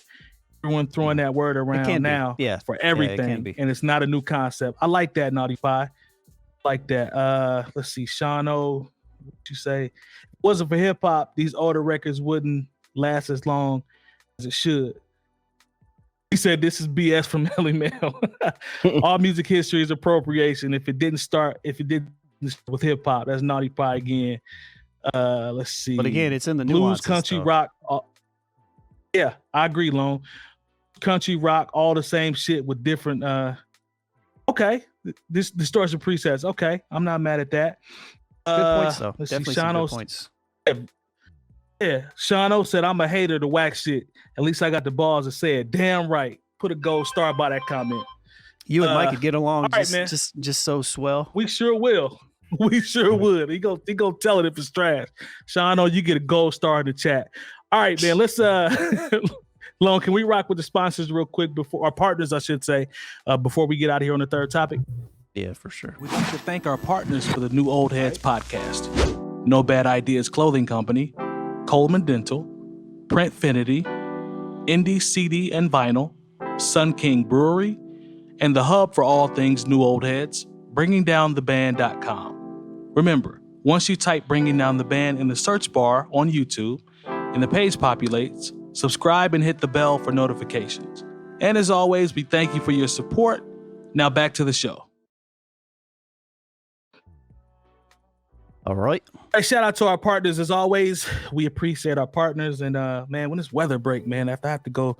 B: Everyone throwing that word around now for everything, and it's not a new concept. I like that, Naughty Pie. Like that. Let's see, Shano, what you say? If it wasn't for hip hop, these older records wouldn't last as long as it should. He said this is BS from Melle Mel. All music history is appropriation. If it didn't start with hip hop, that's Naughty Pie again. Let's see.
D: But again, it's in the
B: blues,
D: nuances,
B: country,
D: though.
B: rock. Yeah, I agree, Lone. Country, rock, all the same shit with different. Okay, this distortion presets. Okay, I'm not mad at that.
D: Good points, though.
B: Let's
D: Definitely
B: see,
D: some
B: Shano,
D: good points.
B: Yeah, Shano said I'm a hater to whack shit. At least I got the balls to say it. Damn right. Put a gold star by that comment.
D: You and Mike could get along
B: all right, man.
D: just so swell.
B: We sure will. We sure would. He go tell it if it's trash. Shano, you get a gold star in the chat. All right, man. Let's Lone, can we rock with the sponsors real quick before our partners, I should say, before we get out of here on the third topic?
D: Yeah, for sure.
B: We'd like to thank our partners for the new Old Heads podcast. No Bad Ideas Clothing Company, Coleman Dental, Printfinity, Indie CD and Vinyl, Sun King Brewery, and the hub for all things New Old Heads, bringingdowntheband.com. Remember, once you type Bringing Down the Band in the search bar on YouTube and the page populates, subscribe and hit the bell for notifications. And as always, we thank you for your support. Now back to the show.
D: All right.
B: Hey, shout out to our partners as always. We appreciate our partners. And man, when it's weather break, man, after I have to go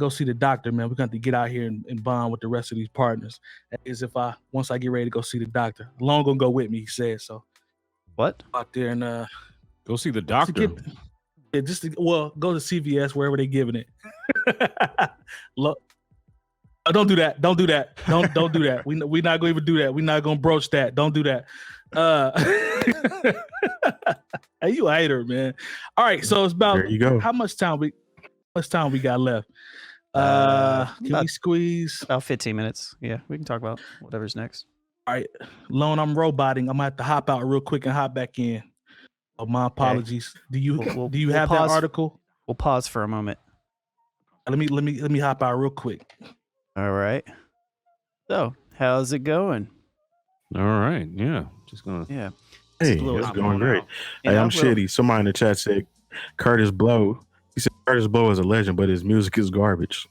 B: see the doctor, man, we're going to get out here and bond with the rest of these partners. That is once I get ready to go see the doctor. Long gonna go with me, he said. So
D: what?
B: Out there and
A: go see the doctor.
B: Go to CVS, wherever they're giving it. Look. Don't do that. Don't do that. Don't do that. We're not gonna even do that. We're not gonna broach that. Don't do that. Hey, you a hater, man. All right, so it's about
C: there you go.
B: How much time we got left? Can we squeeze
D: about 15 minutes? Yeah, we can talk about whatever's next.
B: All right, Lone, I'm roboting. I'm gonna have to hop out real quick and hop back in. Oh, my apologies. Okay. Do you have that article?
D: We'll pause for a moment.
B: Let me hop out real quick.
D: All right. So, how's it going?
A: All right. Yeah. Just gonna.
D: Yeah.
C: Hey, it's going great. Hey, I'm shitty. Somebody in the chat said Kurtis Blow. He said Kurtis Blow is a legend, but his music is garbage.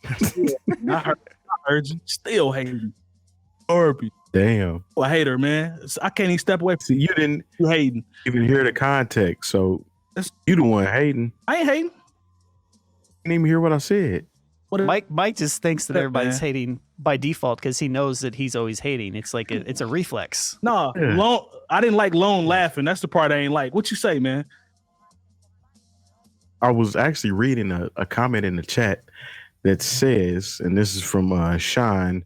B: I heard you. Still hating. Garbage.
C: Damn.
B: Oh, a hater, man. I can't even step away.
C: See, you didn't
B: hating.
C: Even hear the context, so you the one hating.
B: I ain't hating.
C: Didn't even hear what I said.
D: Mike just thinks that everybody's hating by default because he knows that he's always hating. It's like it's a reflex.
B: No, Lone, I didn't like Lone laughing. That's the part I ain't like. What you say, man?
C: I was actually reading a comment in the chat that says, and this is from Sean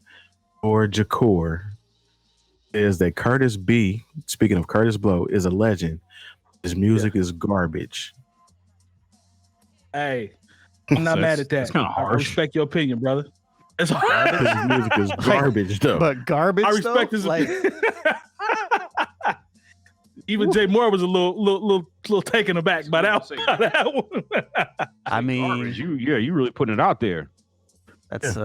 C: or Jakor, is that Curtis B, speaking of Kurtis Blow, is a legend. His music is garbage.
B: Hey, I'm not mad at that.
A: It's kind of harsh.
B: I respect your opinion, brother. It's
C: his music is garbage, though.
D: But garbage.
B: I respect his. Like, even Jay Moore was a little taken aback by that one.
D: I mean,
A: you really putting it out there.
D: That's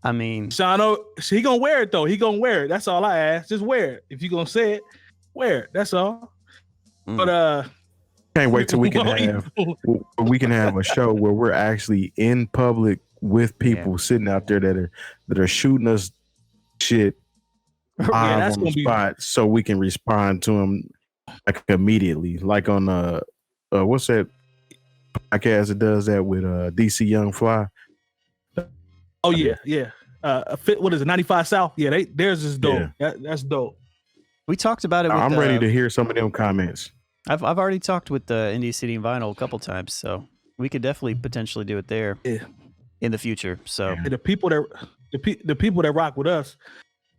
D: I mean,
B: Shano, he gonna wear it though. He gonna wear it. That's all I ask. Just wear it. If you gonna say it, wear it. That's all. But
C: can't wait till we can have a show where we're actually in public with people sitting out there that are shooting us shit
B: that's
C: on
B: gonna
C: the spot, so we can respond to them like immediately, like on what's that podcast that does that with DC Young Fly.
B: Oh yeah. What is it? 95 South. Yeah, theirs is dope. That's dope.
D: We talked about it.
C: I'm ready to hear some of them comments.
D: I've already talked with Indie City and Vinyl a couple times, so we could definitely potentially do it there in the future. So
B: the people that rock with us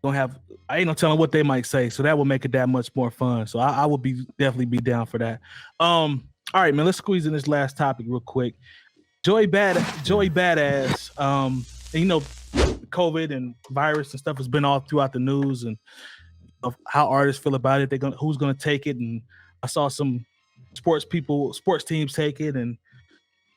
B: gonna have, I ain't no telling what they might say, so that will make it that much more fun. So I would definitely be down for that. All right, man, let's squeeze in this last topic real quick. Joey Badass, and you know, COVID and virus and stuff has been all throughout the news and of how artists feel about it. Who's gonna take it, and I saw some sports teams take it, and a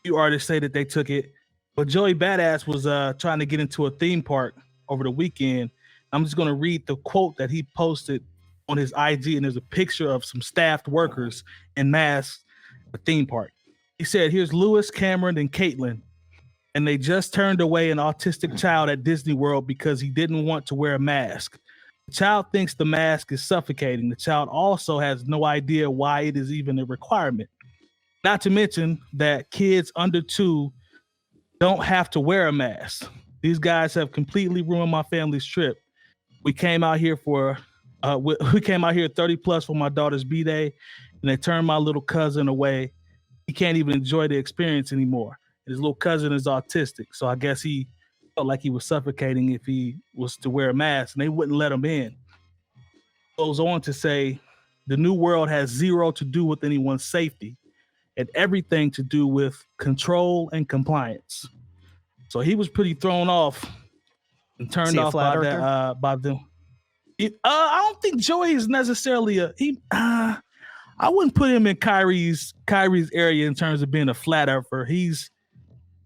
B: few artists say that they took it. But Joey Badass was trying to get into a theme park over the weekend. I'm just going to read the quote that he posted on his IG, and there's a picture of some staffed workers in masks at the theme park. He said, "Here's Lewis, Cameron, and Caitlin, and they just turned away an autistic child at Disney World because he didn't want to wear a mask. The child thinks the mask is suffocating. The child also has no idea why it is even a requirement. Not to mention that kids under 2 don't have to wear a mask. These guys have completely ruined my family's trip. We came out here 30 plus for my daughter's B-Day, and they turned my little cousin away. He can't even enjoy the experience anymore. His little cousin is autistic, so I guess he felt like he was suffocating if he was to wear a mask, and they wouldn't let him in." Goes on to say, "The new world has zero to do with anyone's safety and everything to do with control and compliance." So he was pretty thrown off and turned off by that. By them. I don't think Joey is necessarily I wouldn't put him in Kyrie's area in terms of being a flat earther. He's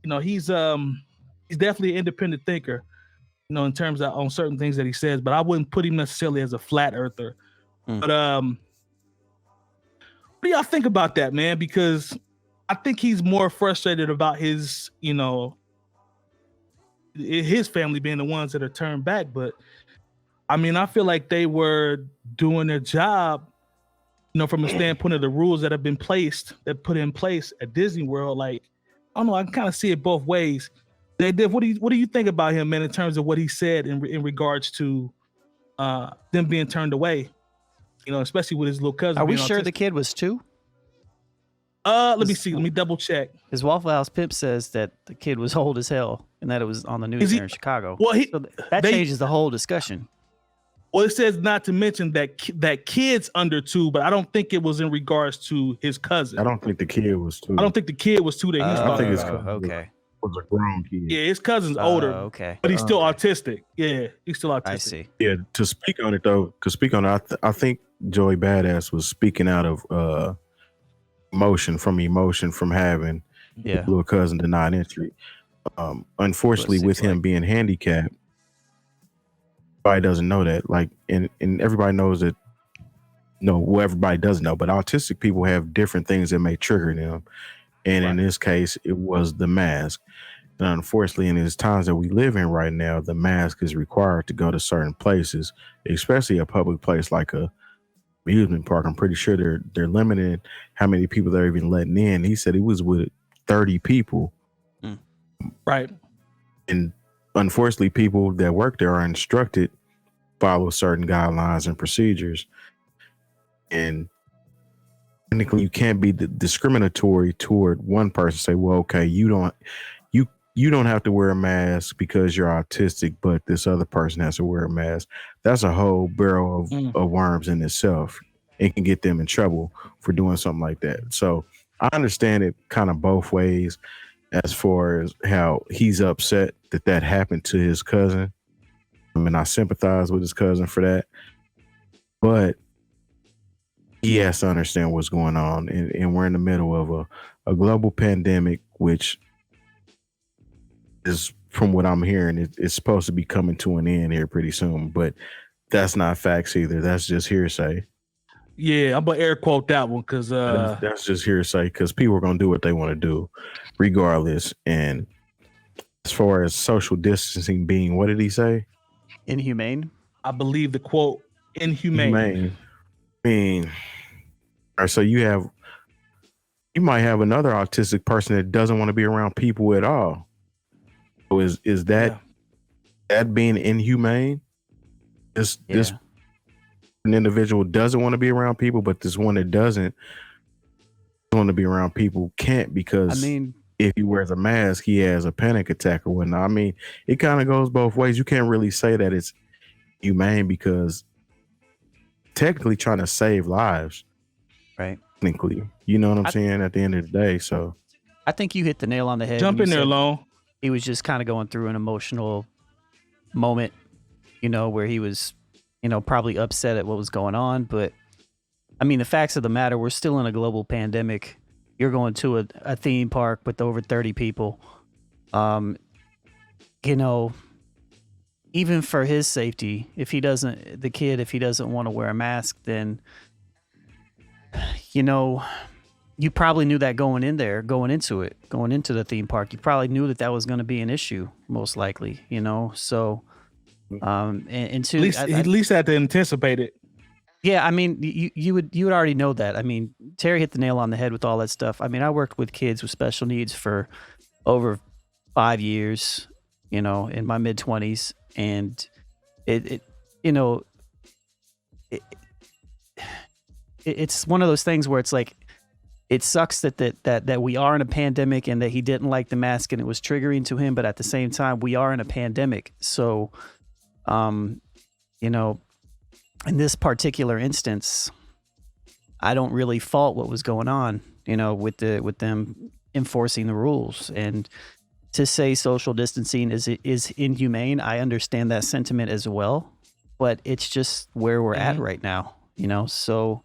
B: definitely an independent thinker, you know, in terms of on certain things that he says. But I wouldn't put him necessarily as a flat earther. But what do y'all think about that, man? Because I think he's more frustrated about his, you know, his family being the ones that are turned back. But I mean, I feel like they were doing their job, you know, from a standpoint of the rules that have been put in place at Disney World. Like, I don't know, I can kind of see it both ways. Jay Diff, what do you think about him, man, in terms of what he said in regards to them being turned away? You know, especially with his little cousin.
D: Are we sure the kid was 2?
B: Let me see. Let me double check.
D: His Waffle House pimp says that the kid was old as hell and that it was on the news here in Chicago.
B: Well,
D: so that changes the whole discussion.
B: Well, it says not to mention that kids under 2, but I don't think it was in regards to his cousin.
C: I don't think the kid was 2.
B: I don't think the kid was 2 that he's
C: I think his
B: cousin
C: was a grown kid.
B: Yeah, his cousin's older.
D: Okay.
B: But he's still autistic. Yeah, he's still autistic.
D: I see.
C: Yeah, to speak on it, I think Joey Badass was speaking out of emotion from having his little cousin denied entry. Unfortunately, with him being handicapped, everybody doesn't know that. Like, and everybody knows that. No, well, everybody doesn't know, but autistic people have different things that may trigger them. And in this case, it was the mask. And unfortunately, in these times that we live in right now, the mask is required to go to certain places, especially a public place like a amusement park. I'm pretty sure they're limiting how many people they're even letting in. He said he was with 30 people.
B: Right.
C: And unfortunately, people that work there are instructed to follow certain guidelines and procedures. And technically, you can't be discriminatory toward one person. Say, well, okay, you don't have to wear a mask because you're autistic, but this other person has to wear a mask. That's a whole barrel of worms in itself. It can get them in trouble for doing something like that. So I understand it kind of both ways as far as how he's upset that happened to his cousin. I mean, I sympathize with his cousin for that, but he has to understand what's going on. And we're in the middle of a global pandemic, which is, from what I'm hearing, it's supposed to be coming to an end here pretty soon, but that's not facts either. That's just hearsay.
B: Yeah, I'm gonna air quote that one because
C: that's just hearsay because people are gonna do what they want to do, regardless. And as far as social distancing being, what did he say?
D: Inhumane.
B: I believe the quote inhumane.
C: I mean, all right, so you have you might have another autistic person that doesn't want to be around people at all. So is that being inhumane? This an individual doesn't want to be around people, but this one that doesn't want to be around people can't, because if he wears a mask, he has a panic attack or whatnot. I mean, it kind of goes both ways. You can't really say that it's humane, because technically trying to save lives,
D: right?
C: Technically, you know what I'm saying, at the end of the day. So
D: I think you hit the nail on the head.
B: Jump in there, Lone.
D: He was just kind of going through an emotional moment, you know, where he was, you know, probably upset at what was going on. But I mean, the facts of the matter, we're still in a global pandemic. You're going to a theme park with over 30 people. You know, even for his safety, if he doesn't want to wear a mask, then, you know, you probably knew that going into the theme park. You probably knew that was going to be an issue, most likely, you know. So, and to
B: at least had to anticipate it.
D: Yeah, I mean, you would already know that. I mean, Terry hit the nail on the head with all that stuff. I mean, I worked with kids with special needs for over 5 years, you know, in my mid-20s, and it you know, it's one of those things where it's like, it sucks that we are in a pandemic and that he didn't like the mask and it was triggering to him, but at the same time, we are in a pandemic. So, you know, in this particular instance, I don't really fault what was going on, you know, with them enforcing the rules. And to say social distancing is inhumane, I understand that sentiment as well, but it's just where we're at right now, you know. So,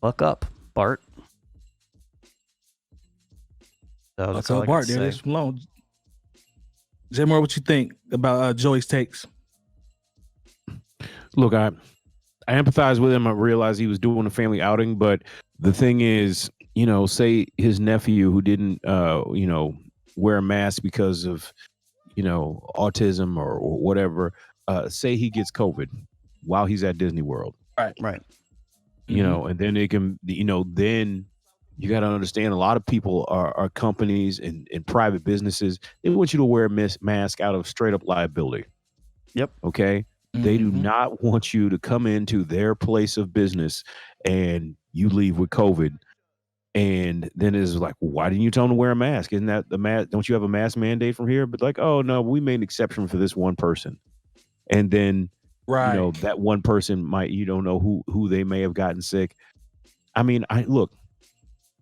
D: buck up, Bart. So that's all I got to say.
B: There's Malone. Jamar, what you think about Joey's takes?
A: Look, I empathize with him. I realized he was doing a family outing, but the thing is, you know, say his nephew who didn't, you know, wear a mask because of, you know, autism or whatever, say he gets COVID while he's at Disney World.
D: Right.
A: You know, and then it can, you know, then you got to understand a lot of people are companies and private businesses. They want you to wear a mask out of straight up liability.
D: Yep.
A: Okay. They do not want you to come into their place of business and you leave with COVID. And then it's like, well, why didn't you tell them to wear a mask? Isn't that the mask? Don't you have a mask mandate from here? But like, oh no, we made an exception for this one person. And then, you know, that one person might, you don't know who they may have gotten sick. I mean, look,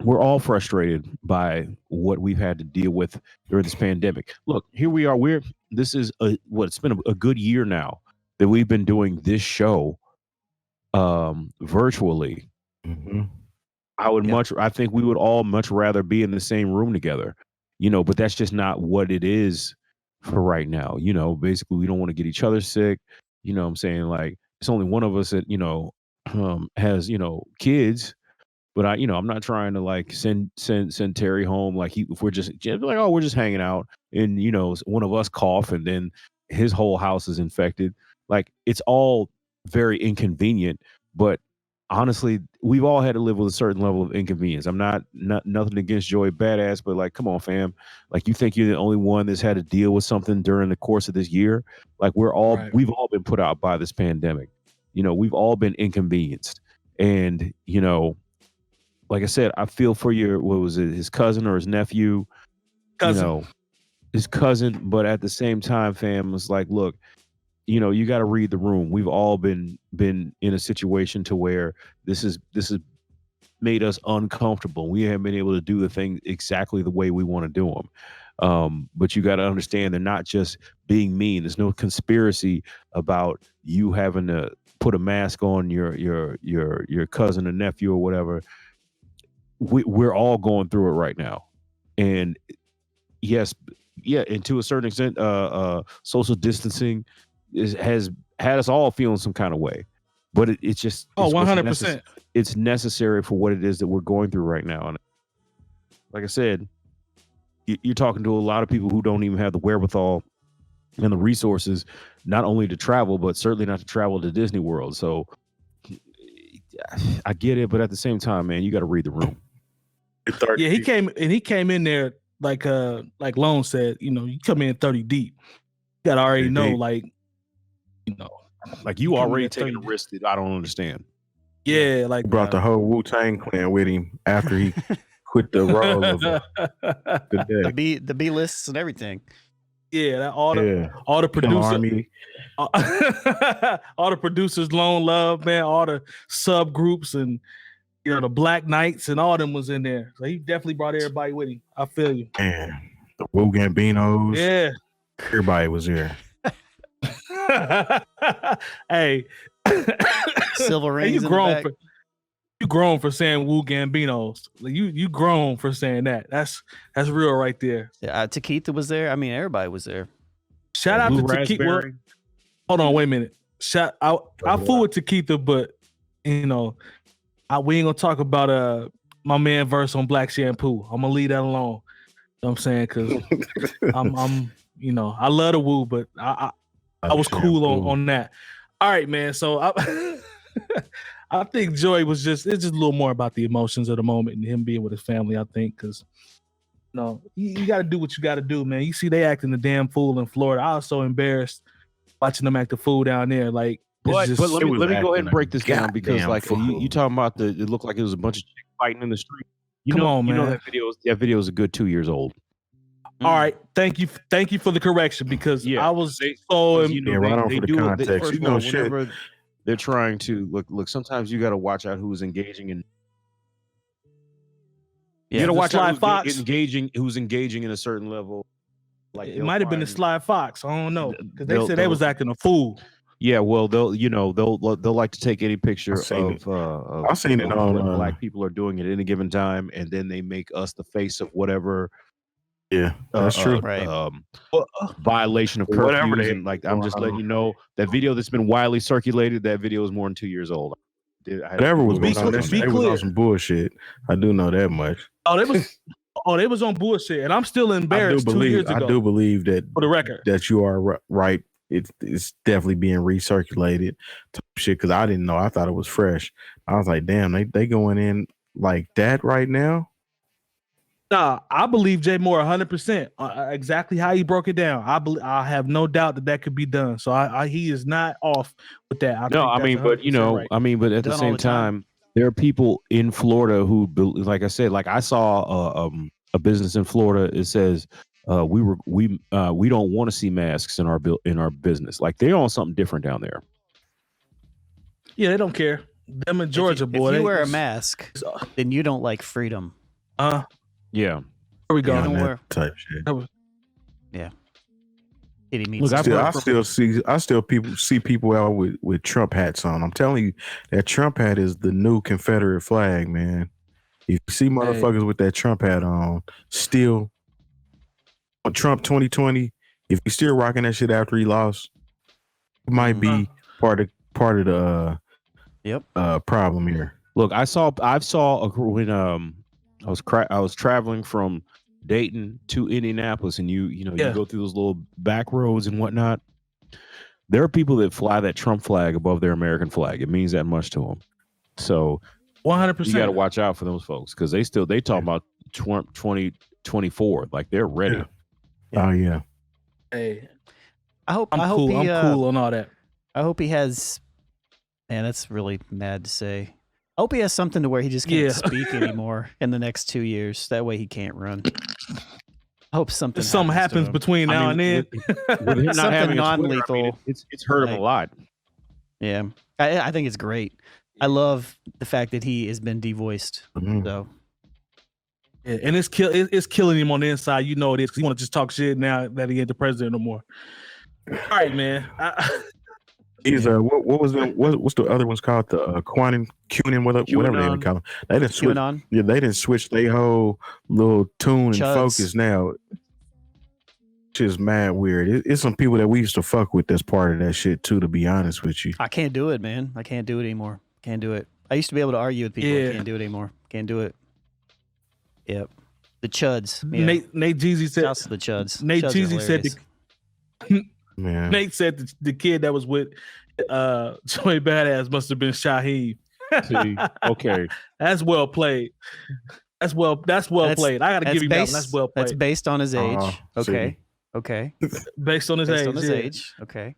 A: we're all frustrated by what we've had to deal with during this pandemic. Look, here we are. This is it's been a good year now that we've been doing this show virtually. I think we would all much rather be in the same room together, you know, but that's just not what it is for right now. You know, basically we don't want to get each other sick. You know what I'm saying? Like, it's only one of us that, you know, has, you know, kids, but I'm not trying to like send Terry home. Like if we're just like, oh, we're just hanging out and, you know, one of us cough and then his whole house is infected. Like, it's all very inconvenient, but honestly, we've all had to live with a certain level of inconvenience. I'm not nothing against Joey Badass, but like, come on, fam. Like, you think you're the only one that's had to deal with something during the course of this year? Like, we've all been put out by this pandemic. You know, we've all been inconvenienced. And, you know, like I said, I feel for his cousin or his nephew, you know, his cousin. But at the same time, fam, it's like, look, you know, you got to read the room. We've all been in a situation to where this has made us uncomfortable. We haven't been able to do the thing exactly the way we want to do them. But you got to understand, they're not just being mean. There's no conspiracy about you having to put a mask on your cousin or nephew or whatever. We're all going through it right now, and yes, and to a certain extent, social distancing has had us all feeling some kind of way, but it's just
B: 100%.
A: It's necessary for what it is that we're going through right now. And like I said, you're talking to a lot of people who don't even have the wherewithal and the resources, not only to travel, but certainly not to travel to Disney World. So I get it, but at the same time, man, you got to read the room.
B: Yeah, he came in there like Lone said, you come in 30 deep. You gotta already know, like
A: you already taking a risk that I don't understand.
B: Yeah, like
C: brought the whole Wu-Tang clan with him after he quit the role of
D: the B lists and everything.
B: Yeah, all the producers, all the producers, Lone Love, man, all the subgroups and the Black Knights and all them was in there. So he definitely brought everybody with him. I feel you.
C: Man, the Wu Gambinos.
B: Yeah.
C: Everybody was there.
B: Hey.
D: Silver rings.
B: Hey, you grown for saying Wu Gambinos. You grown for saying that. That's real right there.
D: Yeah, 𝐾𝐃𝐃𝐒 was there. I mean, everybody was there.
B: Shout out to 𝐾𝐃𝐃𝐒. Hold on, wait a minute. I fool with 𝐾𝐃𝐃𝐒, but we ain't gonna talk about my man verse on Black Shampoo. I'm gonna leave that alone. You know what I'm saying? Because I'm I love the Wu, but I was cool on that. All right, man. So I think Joey it's just a little more about the emotions of the moment and him being with his family, I think, because you got to do what you got to do, man. You see they acting the damn fool in Florida. I was so embarrassed watching them act the fool down there. Like,
A: but let me go ahead and break this down because like you talking about it looked like it was a bunch of chicks fighting in the street.
B: Come on, man.
A: That video is a good 2 years old.
B: All right, thank you for the correction because I was
A: right on for the context. Whenever they're trying to look. Sometimes you got to watch out who's engaging in. You got to watch out who's engaging in a certain level. Like
B: it might have been the Sly Fox. I don't know because they said they was acting a fool.
A: Yeah, well, they'll like to take any picture of
C: I've seen it on
A: what black people are doing at any given time, and then they make us the face of whatever.
C: Yeah, that's true.
A: Right. Violation of curfews and like I'm just letting you know that video that's been widely circulated. That video is more than 2 years old.
C: Whatever was going on, they was on some bullshit. I do know that much.
B: They was on bullshit, and I'm still embarrassed. 2 years ago.
C: I do believe that
B: for the record
C: that you are right. It's definitely being recirculated shit because I didn't know. I thought it was fresh. I was like, damn, they going in like that right now.
B: Nah, I believe Jay Moore 100%. Exactly how he broke it down. I have no doubt that could be done. So he is not off with that.
A: But at the same time, there are people in Florida who, like I said, like I saw a business in Florida. It says we don't want to see masks in our business. Like they're on something different down there.
B: Yeah, they don't care. Them in Georgia,
D: boy. If you wear a mask, then you don't like freedom.
A: Yeah.
B: There we go.
C: Type shit.
D: Yeah.
C: I still see people out with Trump hats on. I'm telling you, that Trump hat is the new Confederate flag, man. If you see motherfuckers with that Trump hat on, still on Trump 2020, if you're still rocking that shit after he lost, it might be part of the problem here.
A: Look, I saw when I was traveling from Dayton to Indianapolis, and you go through those little back roads and whatnot. There are people that fly that Trump flag above their American flag. It means that much to them. So
B: 100%.
A: You got to watch out for those folks because they talk about Trump 2024. Like they're ready.
C: Yeah. Oh yeah.
B: Hey,
D: I'm
B: cool on all that.
D: I hope he has. Man, that's really mad to say. I hope he has something to where he just can't speak anymore in the next 2 years. That way he can't run. I hope something
B: happens between now and then.
A: With him not
D: something
A: non-lethal. I mean, it's hurt him a lot.
D: Yeah, I think it's great. I love the fact that he has been devoiced. So,
B: yeah, and it's killing him on the inside. You know it is because he want to just talk shit now that he ain't the president no more. All right, man.
C: He's what was what's the other one's called? The QAnon, whatever they even call them. They didn't switch. Yeah, they didn't switch their whole little tune and focus now. Which is mad weird. It's some people that we used to fuck with that's part of that shit too. To be honest with you,
D: I can't do it, man. I can't do it anymore. Can't do it. I used to be able to argue with people. Yeah. I can't do it anymore. Can't do it. Yep. The Chuds. Yeah.
B: Nate Jeezy said.
D: Shouts to the Chuds.
B: Nate Jeezy said.
C: Man.
B: Nate said the kid that was with Joey Badass must have been Shaheem.
A: See, okay,
B: that's well played. That's well played. I gotta give him that one. That's well played.
D: That's based on his age. Okay. Okay.
B: Based on his
D: based
B: age.
D: on his age. Okay.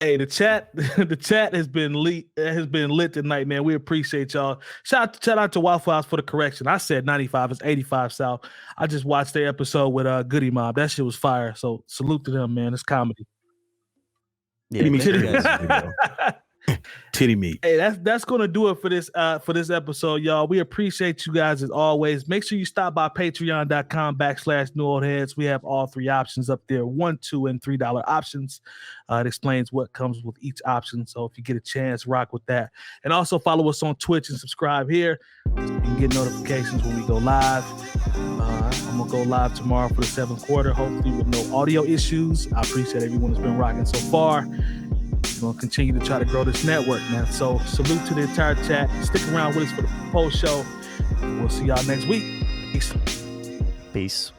B: Hey, the chat has been lit tonight, man. We appreciate y'all. Shout out to Waffle House for the correction. I said 95, it's 85 South. I just watched their episode with Goody Mob. That shit was fire. So salute to them, man. It's comedy.
D: Yeah,
C: Titty meat.
B: Hey, that's gonna do it for this episode, y'all. We appreciate you guys as always. Make sure you stop by patreon.com/New Old Heads. We have all three options up there: $1, $2, and $3 options. It explains what comes with each option. So if you get a chance, rock with that. And also follow us on Twitch and subscribe here. So you can get notifications when we go live. I'm gonna go live tomorrow for the 7th quarter, hopefully with no audio issues. I appreciate everyone that's been rocking so far. We're going to continue to try to grow this network, man. So salute to the entire chat. Stick around with us for the post show. We'll see y'all next week. Peace.
D: Peace.